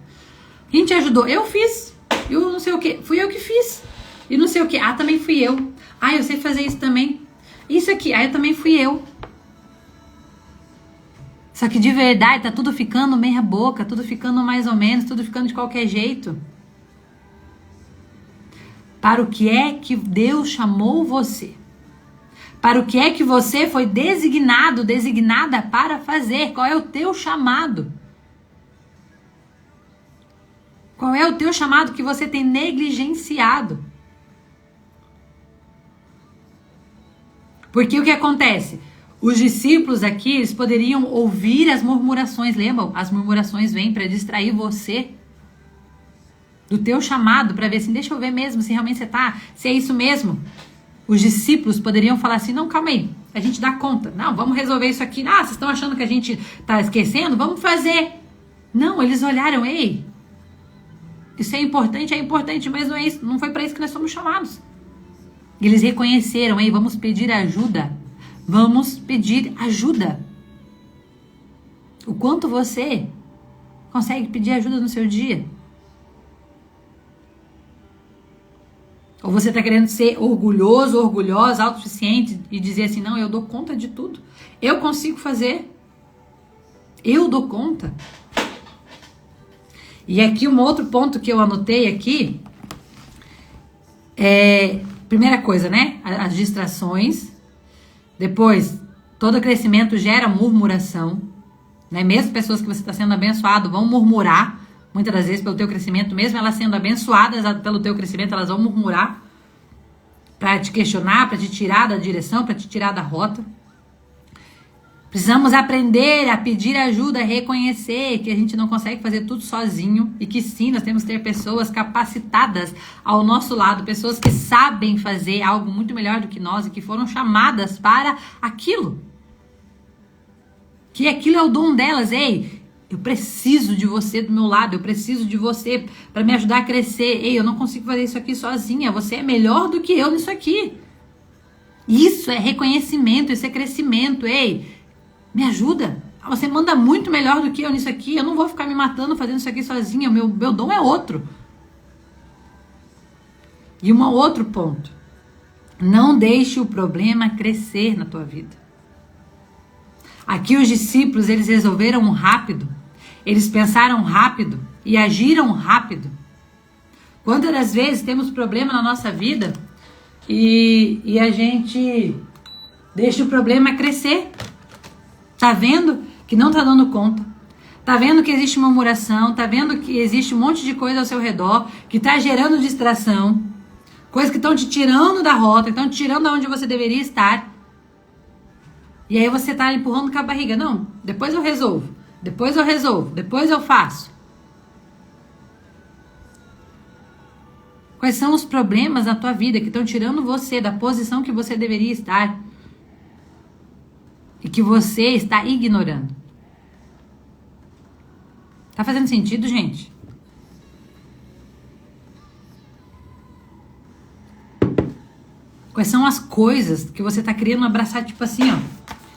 Quem te ajudou? Eu fiz. Eu não sei o que. Fui eu que fiz. E não sei o que. Ah, também fui eu. Ah, eu sei fazer isso também. Isso aqui. Ah, eu também fui eu. Só que de verdade tá tudo ficando meia boca, tudo ficando mais ou menos, tudo ficando de qualquer jeito. Para o que é que Deus chamou você? Para o que é que você foi designada para fazer? Qual é o teu chamado? Qual é o teu chamado que você tem negligenciado? Porque o que acontece? Os discípulos aqui, eles poderiam ouvir as murmurações, lembram? As murmurações vêm para distrair você do teu chamado, para ver assim, deixa eu ver mesmo se realmente você tá, se é isso mesmo. Os discípulos poderiam falar assim, não, calma aí, a gente dá conta. Não, vamos resolver isso aqui. Ah, vocês estão achando que a gente tá esquecendo? Vamos fazer. Não, eles olharam, ei, isso é importante, mas não é isso, não foi para isso que nós somos chamados. Eles reconheceram, ei, vamos pedir ajuda. Vamos pedir ajuda. O quanto você consegue pedir ajuda no seu dia? Ou você está querendo ser orgulhoso, orgulhosa, autossuficiente e dizer assim, não, eu dou conta de tudo. Eu consigo fazer. Eu dou conta. E aqui um outro ponto que eu anotei aqui é, primeira coisa, né? As distrações. Depois, todo crescimento gera murmuração. Né? Mesmo pessoas que você está sendo abençoado vão murmurar Muitas das vezes pelo teu crescimento, mesmo elas sendo abençoadas pelo teu crescimento, elas vão murmurar para te questionar, para te tirar da direção, para te tirar da rota. Precisamos aprender a pedir ajuda, a reconhecer que a gente não consegue fazer tudo sozinho e que sim, nós temos que ter pessoas capacitadas ao nosso lado, pessoas que sabem fazer algo muito melhor do que nós e que foram chamadas para aquilo. Que aquilo é o dom delas. Ei, eu preciso de você do meu lado, eu preciso de você para me ajudar a crescer. Ei, eu não consigo fazer isso aqui sozinha, você é melhor do que eu nisso aqui. Isso é reconhecimento, isso é crescimento. Ei, me ajuda. Você manda muito melhor do que eu nisso aqui. Eu não vou ficar me matando fazendo isso aqui sozinha. O meu dom é outro. E um outro ponto. Não deixe o problema crescer na tua vida. Aqui os discípulos, eles resolveram rápido. Eles pensaram rápido e agiram rápido. Quantas das vezes temos problema na nossa vida e a gente deixa o problema crescer? Tá vendo que não tá dando conta? Tá vendo que existe murmuração? Tá vendo que existe um monte de coisa ao seu redor que tá gerando distração? Coisas que estão te tirando da rota, estão te tirando de onde você deveria estar. E aí você tá empurrando com a barriga. Não, depois eu resolvo. Depois eu resolvo. Depois eu faço. Quais são os problemas na tua vida que estão tirando você da posição que você deveria estar? E que você está ignorando. Tá fazendo sentido, gente? Quais são as coisas que você tá querendo abraçar, tipo assim, ó.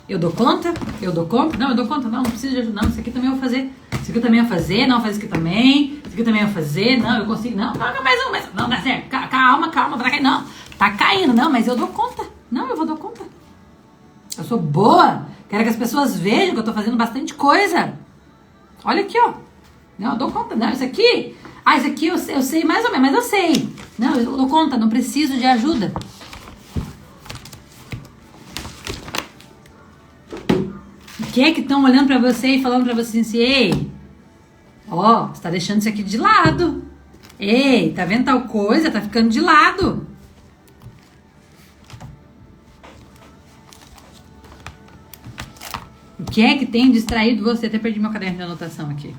Eu dou conta? Eu dou conta? Não, eu dou conta. Não, não preciso de ajuda. Não, isso aqui também eu vou fazer. Isso aqui eu também eu vou fazer. Não, faz isso aqui também. Isso aqui também eu vou fazer. Não, eu consigo. Não, mas não dá certo. Calma, tá caindo. Não, tá caindo. Não, mas eu dou conta. Não, eu vou dar conta. Eu sou boa. Quero que as pessoas vejam que eu tô fazendo bastante coisa. Olha aqui, ó. Não, eu dou conta. Não, isso aqui... Ah, isso aqui eu sei mais ou menos, mas eu sei. Não, eu dou conta, não preciso de ajuda. O que é que estão olhando pra você e falando pra você assim, ei, ó, você tá deixando isso aqui de lado. Ei, tá vendo tal coisa? Tá ficando de lado. O que é que tem distraído você? Até perdi meu caderno de anotação aqui.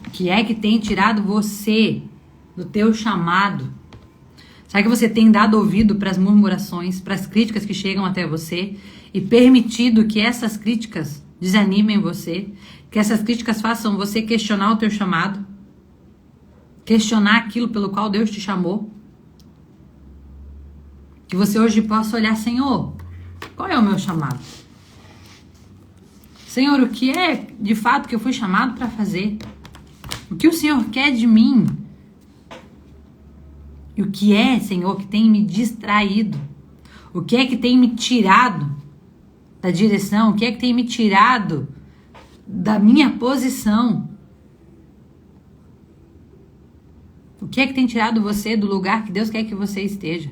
O que é que tem tirado você do teu chamado? Será que você tem dado ouvido para as murmurações, para as críticas que chegam até você e permitido que essas críticas desanimem você? Que essas críticas façam você questionar o teu chamado? Questionar aquilo pelo qual Deus te chamou? Que você hoje possa olhar, Senhor, qual é o meu chamado? Senhor, o que é de fato que eu fui chamado para fazer? O que o Senhor quer de mim? E o que é, Senhor, que tem me distraído? O que é que tem me tirado da direção? O que é que tem me tirado da minha posição? O que é que tem tirado você do lugar que Deus quer que você esteja?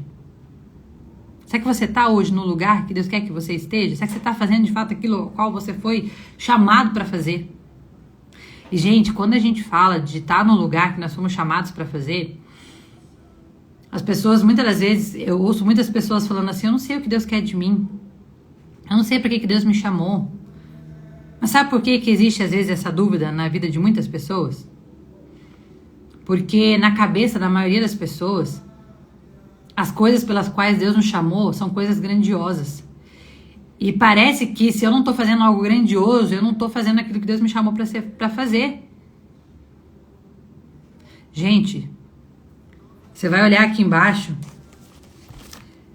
Será que você está hoje no lugar que Deus quer que você esteja? Será que você está fazendo de fato aquilo ao qual você foi chamado para fazer? E, gente, quando a gente fala de estar no lugar que nós fomos chamados para fazer, as pessoas, muitas das vezes, eu ouço muitas pessoas falando assim, eu não sei o que Deus quer de mim. Eu não sei para que Deus me chamou. Mas sabe por que existe, às vezes, essa dúvida na vida de muitas pessoas? Porque na cabeça da maioria das pessoas, as coisas pelas quais Deus nos chamou são coisas grandiosas. E parece que se eu não estou fazendo algo grandioso, eu não estou fazendo aquilo que Deus me chamou para fazer. Gente, você vai olhar aqui embaixo,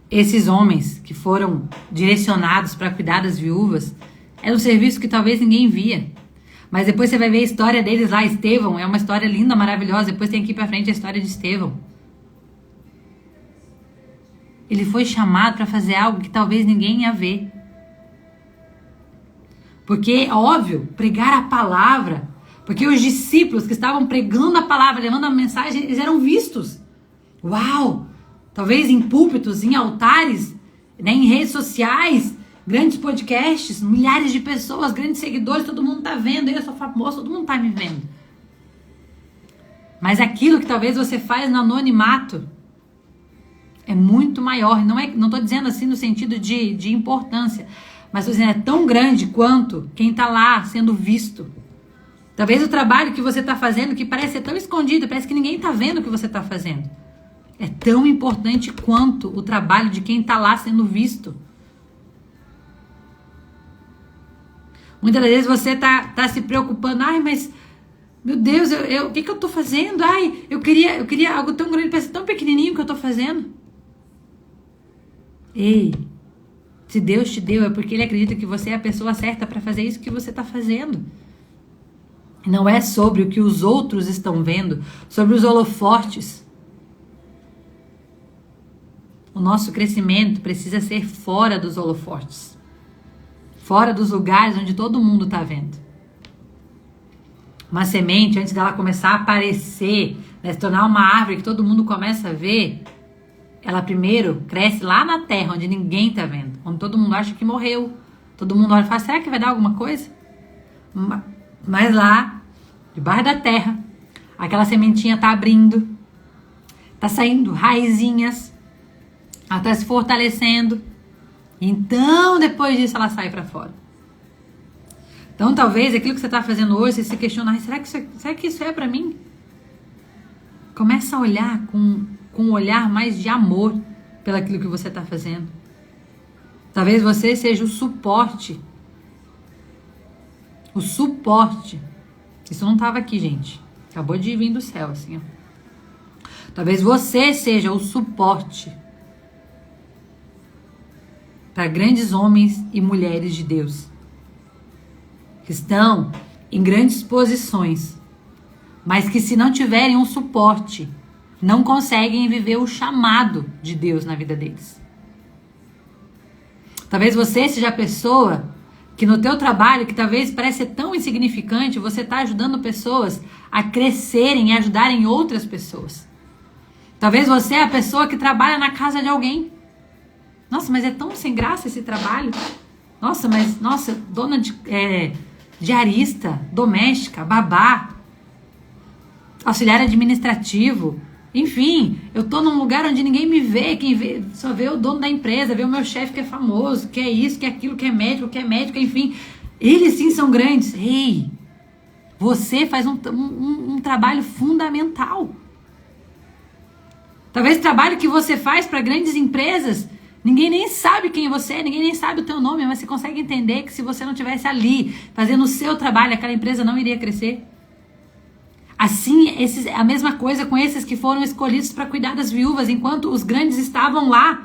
esses homens que foram direcionados para cuidar das viúvas, era um serviço que talvez ninguém via. Mas depois você vai ver a história deles lá. Estevão é uma história linda, maravilhosa. Depois tem aqui para frente a história de Estevão. Ele foi chamado para fazer algo que talvez ninguém ia ver. Porque, óbvio, pregar a palavra, porque os discípulos que estavam pregando a palavra, levando a mensagem, eles eram vistos. Uau! Talvez em púlpitos, em altares, né, em redes sociais, grandes podcasts, milhares de pessoas, grandes seguidores, todo mundo tá vendo, eu sou famoso, todo mundo tá me vendo. Mas aquilo que talvez você faz no anonimato é muito maior. Não tô dizendo assim no sentido de importância, mas tô dizendo, é tão grande quanto quem tá lá sendo visto. Talvez o trabalho que você tá fazendo, que parece ser tão escondido, parece que ninguém tá vendo o que você tá fazendo, é tão importante quanto o trabalho de quem tá lá sendo visto. Muitas das vezes você tá se preocupando, ai, mas meu Deus, o que eu tô fazendo? Ai, eu queria algo tão grande, parece tão pequenininho que eu tô fazendo. Ei, se Deus te deu, é porque Ele acredita que você é a pessoa certa para fazer isso que você tá fazendo. Não é sobre o que os outros estão vendo, sobre os holofotes. O nosso crescimento precisa ser fora dos holofotes, fora dos lugares onde todo mundo tá vendo. Uma semente, antes dela começar a aparecer, né, se tornar uma árvore que todo mundo começa a ver, ela primeiro cresce lá na terra, onde ninguém tá vendo, onde todo mundo acha que morreu. Todo mundo olha e fala, será que vai dar alguma coisa? Mas lá, debaixo da terra, aquela sementinha tá abrindo, tá saindo raizinhas, ela tá se fortalecendo. Então, depois disso, ela sai para fora. Então, talvez aquilo que você está fazendo hoje, você se questiona, será que isso é para mim? Começa a olhar com um olhar mais de amor pelaquilo que você está fazendo. Talvez você seja o suporte. O suporte. Isso não estava aqui, gente. Acabou de vir do céu, assim, ó. Talvez você seja o suporte para grandes homens e mulheres de Deus, que estão em grandes posições, mas que se não tiverem um suporte, não conseguem viver o chamado de Deus na vida deles. Talvez você seja a pessoa que no teu trabalho, que talvez parece ser tão insignificante, você está ajudando pessoas a crescerem e ajudarem outras pessoas. Talvez você é a pessoa que trabalha na casa de alguém. Nossa, mas é tão sem graça esse trabalho. Nossa, dona de diarista, doméstica, babá, auxiliar administrativo, enfim, eu tô num lugar onde ninguém me vê, quem vê, só vê o dono da empresa, vê o meu chefe que é famoso, que é isso, que é aquilo, que é médico, enfim, eles sim são grandes. Ei, você faz um trabalho fundamental. Talvez o trabalho que você faz para grandes empresas, ninguém nem sabe quem você é, ninguém nem sabe o teu nome, mas você consegue entender que se você não estivesse ali, fazendo o seu trabalho, aquela empresa não iria crescer. Assim, a mesma coisa com esses que foram escolhidos para cuidar das viúvas, enquanto os grandes estavam lá,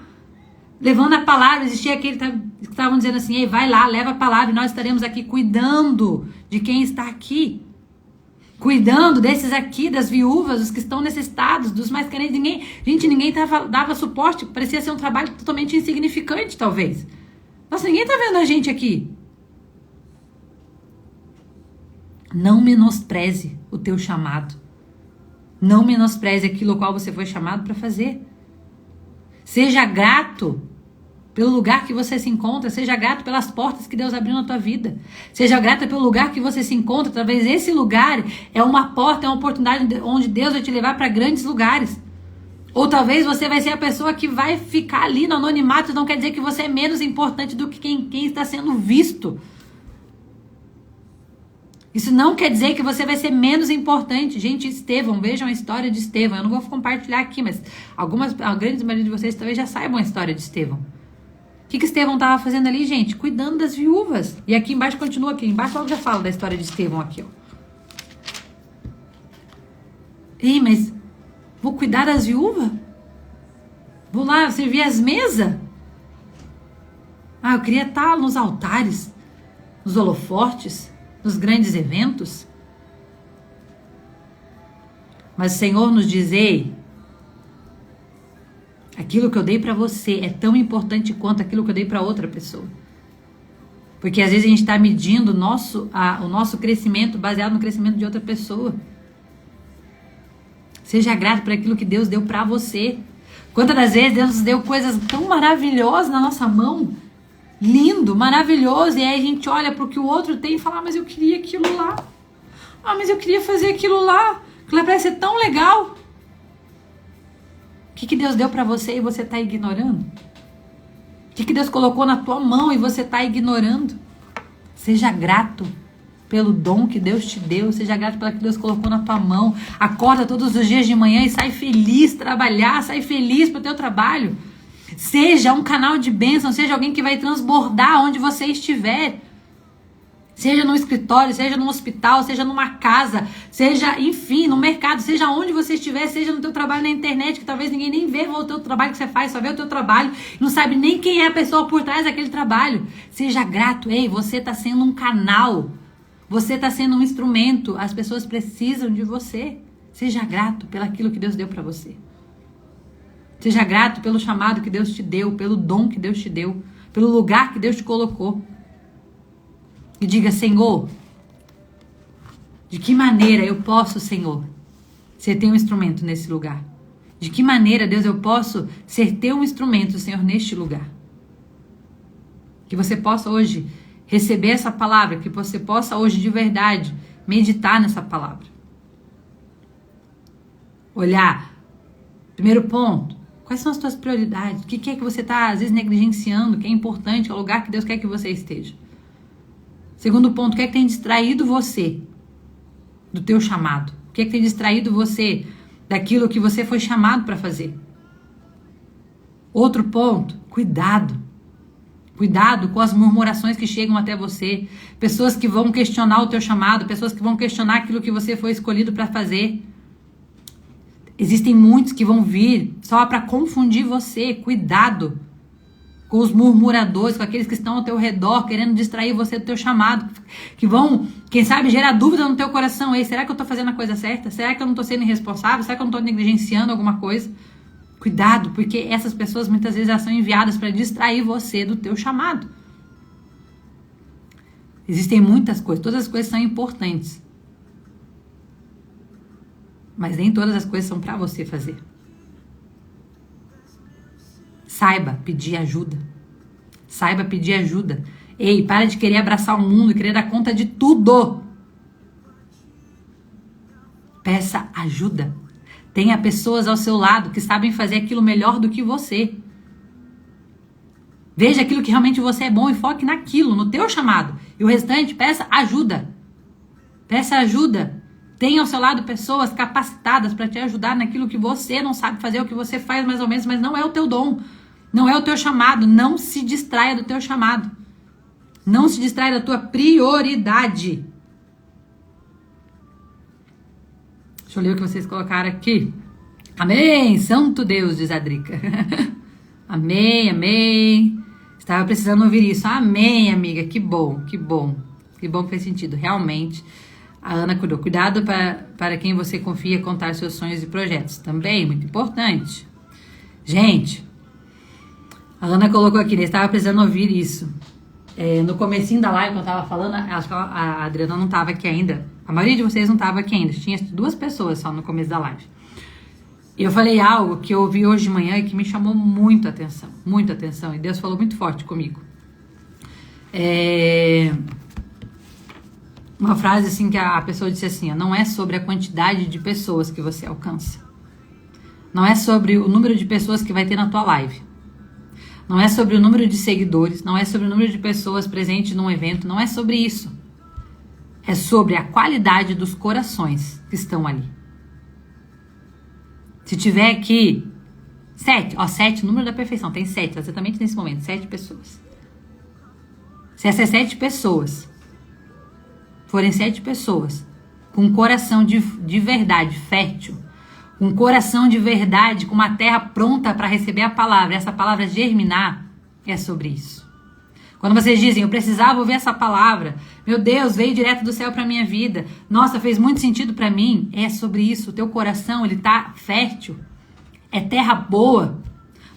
levando a palavra. Existia aquele que estavam dizendo assim, ei, vai lá, leva a palavra, e nós estaremos aqui cuidando de quem está aqui. Cuidando desses aqui, das viúvas, dos que estão necessitados, dos mais carentes. Ninguém dava suporte, parecia ser um trabalho totalmente insignificante, talvez. Nossa, ninguém está vendo a gente aqui. Não menospreze o teu chamado. Não menospreze aquilo ao qual você foi chamado para fazer. Seja grato pelo lugar que você se encontra. Seja grato pelas portas que Deus abriu na tua vida. Seja grato pelo lugar que você se encontra. Talvez esse lugar é uma porta, é uma oportunidade onde Deus vai te levar para grandes lugares. Ou talvez você vai ser a pessoa que vai ficar ali no anonimato. Não quer dizer que você é menos importante do que quem está sendo visto. Isso não quer dizer que você vai ser menos importante. Gente, Estevão, vejam a história de Estevão. Eu não vou compartilhar aqui, mas a grande maioria de vocês talvez já saibam a história de Estevão. O que Estevão estava fazendo ali, gente? Cuidando das viúvas. E aqui embaixo, continua aqui embaixo, eu já falo da história de Estevão aqui, ó. Ei, mas vou cuidar das viúvas? Vou lá servir as mesas? Eu queria estar nos altares, nos holofortes, nos grandes eventos. Mas o Senhor nos diz, ei, aquilo que eu dei para você é tão importante quanto aquilo que eu dei para outra pessoa. Porque às vezes a gente está medindo o nosso crescimento baseado no crescimento de outra pessoa. Seja grato por aquilo que Deus deu para você. Quantas das vezes Deus nos deu coisas tão maravilhosas na nossa mão, lindo, maravilhoso, e aí a gente olha para o que o outro tem e fala, mas eu queria aquilo lá. Mas eu queria fazer aquilo lá. Aquilo parece ser tão legal. O que Deus deu para você e você está ignorando? O que Deus colocou na tua mão e você está ignorando? Seja grato pelo dom que Deus te deu. Seja grato pelo que Deus colocou na tua mão. Acorda todos os dias de manhã e sai feliz trabalhar. Sai feliz pro teu trabalho. Seja um canal de bênção. Seja alguém que vai transbordar onde você estiver. Seja no escritório, seja no hospital, seja numa casa, seja, enfim, no mercado, seja onde você estiver, seja no teu trabalho na internet, que talvez ninguém nem vê o teu trabalho que você faz, só vê o teu trabalho, não sabe nem quem é a pessoa por trás daquele trabalho. Seja grato. Ei, você está sendo um canal, você está sendo um instrumento, as pessoas precisam de você. Seja grato pelo aquilo que Deus deu para você. Seja grato pelo chamado que Deus te deu, pelo dom que Deus te deu, pelo lugar que Deus te colocou. E diga, Senhor, de que maneira eu posso, Senhor, ser teu instrumento nesse lugar? De que maneira, Deus, eu posso ser teu instrumento, Senhor, neste lugar? Que você possa hoje receber essa palavra, que você possa hoje de verdade meditar nessa palavra. Olhar. Primeiro ponto, quais são as tuas prioridades? O que é que você está, às vezes, negligenciando, que é importante, que é o lugar que Deus quer que você esteja? Segundo ponto, o que é que tem distraído você do teu chamado? O que é que tem distraído você daquilo que você foi chamado para fazer? Outro ponto, cuidado. Cuidado com as murmurações que chegam até você. Pessoas que vão questionar o teu chamado, pessoas que vão questionar aquilo que você foi escolhido para fazer. Existem muitos que vão vir só para confundir você. Cuidado com os murmuradores, com aqueles que estão ao teu redor, querendo distrair você do teu chamado, que vão, quem sabe, gerar dúvida no teu coração. Ei, será que eu estou fazendo a coisa certa? Será que eu não estou sendo irresponsável? Será que eu não estou negligenciando alguma coisa? Cuidado, porque essas pessoas muitas vezes elas são enviadas para distrair você do teu chamado. Existem muitas coisas, todas as coisas são importantes, mas nem todas as coisas são para você fazer. Saiba pedir ajuda. Saiba pedir ajuda. Ei, para de querer abraçar o mundo e querer dar conta de tudo. Peça ajuda. Tenha pessoas ao seu lado que sabem fazer aquilo melhor do que você. Veja aquilo que realmente você é bom e foque naquilo, no teu chamado. E o restante, peça ajuda. Peça ajuda. Tenha ao seu lado pessoas capacitadas para te ajudar naquilo que você não sabe fazer, o que você faz mais ou menos, mas não é o teu dom. Não é o teu chamado. Não se distraia do teu chamado. Não se distraia da tua prioridade. Deixa eu ler o que vocês colocaram aqui. Amém, santo Deus, diz a Drica. Amém, amém. Estava precisando ouvir isso. Amém, amiga, que bom, que bom. Que bom que fez sentido, realmente. A Ana cuidou. Cuidado para quem você confia contar seus sonhos e projetos. Também, muito importante. Gente, a Ana colocou aqui, né? Estava precisando ouvir isso. No comecinho da live, quando eu estava falando, acho que a Adriana não estava aqui ainda. A maioria de vocês não estava aqui ainda. Tinha 2 pessoas só no começo da live. E eu falei algo que eu ouvi hoje de manhã e que me chamou muito a atenção. Muito a atenção. E Deus falou muito forte comigo. Uma frase assim que a pessoa disse assim, ó, não é sobre a quantidade de pessoas que você alcança. Não é sobre o número de pessoas que vai ter na tua live. Não é sobre o número de seguidores, não é sobre o número de pessoas presentes num evento, não é sobre isso. É sobre a qualidade dos corações que estão ali. Se tiver aqui 7, 7, número da perfeição, tem 7, exatamente nesse momento, 7 pessoas. Se essas 7 pessoas forem 7 pessoas com um coração de verdade, fértil, um coração de verdade, com uma terra pronta para receber a palavra, essa palavra germinar, é sobre isso. Quando vocês dizem, eu precisava ouvir essa palavra, meu Deus, veio direto do céu para minha vida, nossa, fez muito sentido para mim, é sobre isso. O teu coração, ele tá fértil, é terra boa.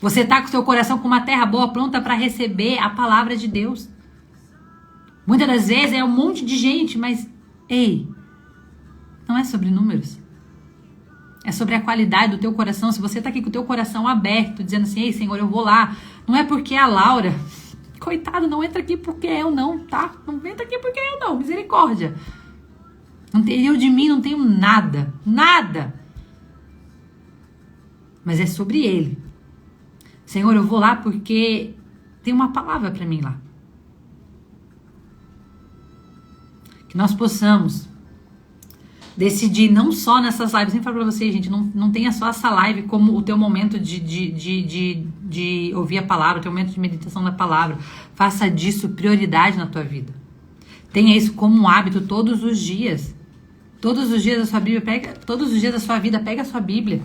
Você tá com o seu coração com uma terra boa, pronta para receber a palavra de Deus. Muitas das vezes é um monte de gente, mas, ei, não é sobre números. É sobre a qualidade do teu coração. Se você tá aqui com o teu coração aberto, dizendo assim, ei, Senhor, eu vou lá. Não é porque a Laura, coitado, não entra aqui porque eu não, tá? Não entra aqui porque eu não, misericórdia. Não tem, eu de mim não tenho nada, nada. Mas é sobre ele. Senhor, eu vou lá porque tem uma palavra para mim lá. Que nós possamos decidir, não só nessas lives, nem falo pra vocês, gente, não tenha só essa live como o teu momento de ouvir a palavra, o teu momento de meditação da palavra. Faça disso prioridade na tua vida. Tenha isso como um hábito todos os dias. Todos os dias da sua Bíblia, todos os dias da sua vida, pega a sua Bíblia.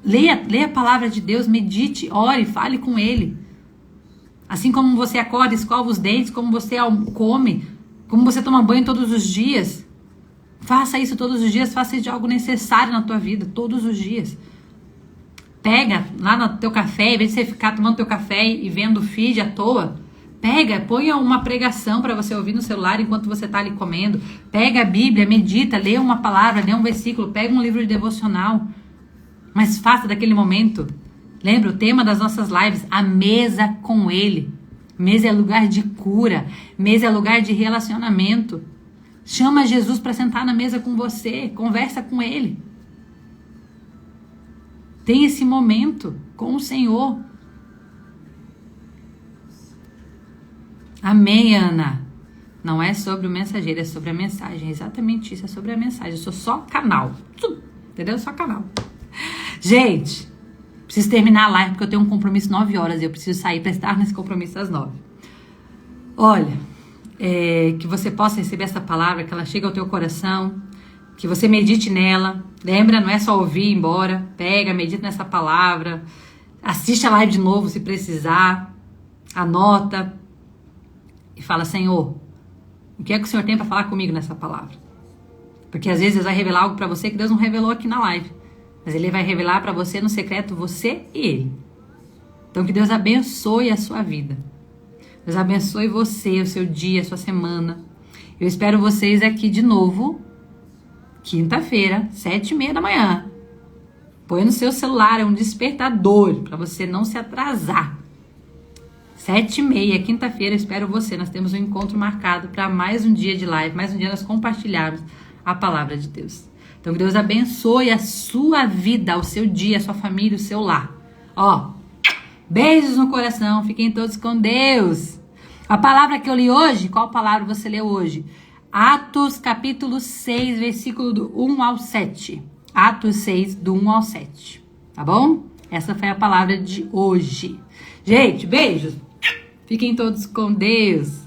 Leia a palavra de Deus, medite, ore, fale com Ele. Assim como você acorda, escova os dentes, como você come, como você toma banho todos os dias. Faça isso todos os dias, faça isso de algo necessário na tua vida, todos os dias. Pega lá no teu café, em vez de você ficar tomando teu café e vendo o feed à toa, ponha uma pregação para você ouvir no celular enquanto você está ali comendo. Pega a Bíblia, medita, lê uma palavra, lê um versículo, pega um livro de devocional. Mas faça daquele momento, lembra o tema das nossas lives, a mesa com Ele. Mesa é lugar de cura, mesa é lugar de relacionamento. Chama Jesus para sentar na mesa com você, conversa com Ele. Tem esse momento com o Senhor. Amém, Ana? Não é sobre o mensageiro, é sobre a mensagem. É exatamente isso, é sobre a mensagem. Eu sou só canal. Entendeu? Só canal. Gente, preciso terminar a live porque eu tenho um compromisso 9 horas e eu preciso sair para estar nesse compromisso às 9. Olha, que você possa receber essa palavra, que ela chegue ao teu coração, que você medite nela. Lembra, não é só ouvir e ir embora. Pega, medita nessa palavra. Assiste a live de novo se precisar. Anota. E fala, Senhor, o que é que o Senhor tem para falar comigo nessa palavra? Porque às vezes Deus vai revelar algo para você que Deus não revelou aqui na live. Mas Ele vai revelar para você no secreto, você e Ele. Então que Deus abençoe a sua vida. Deus abençoe você, o seu dia, a sua semana. Eu espero vocês aqui de novo, quinta-feira, 7h30 da manhã. Põe no seu celular, é um despertador, para você não se atrasar. 7h30, quinta-feira, espero você. Nós temos um encontro marcado para mais um dia de live, mais um dia nós compartilharmos a palavra de Deus. Então que Deus abençoe a sua vida, o seu dia, a sua família, o seu lar. Ó, beijos no coração, fiquem todos com Deus. A palavra que eu li hoje, qual palavra você leu hoje? Atos capítulo 6, versículo do 1 ao 7. Atos 6, do 1 ao 7. Tá bom? Essa foi a palavra de hoje. Gente, beijos. Fiquem todos com Deus.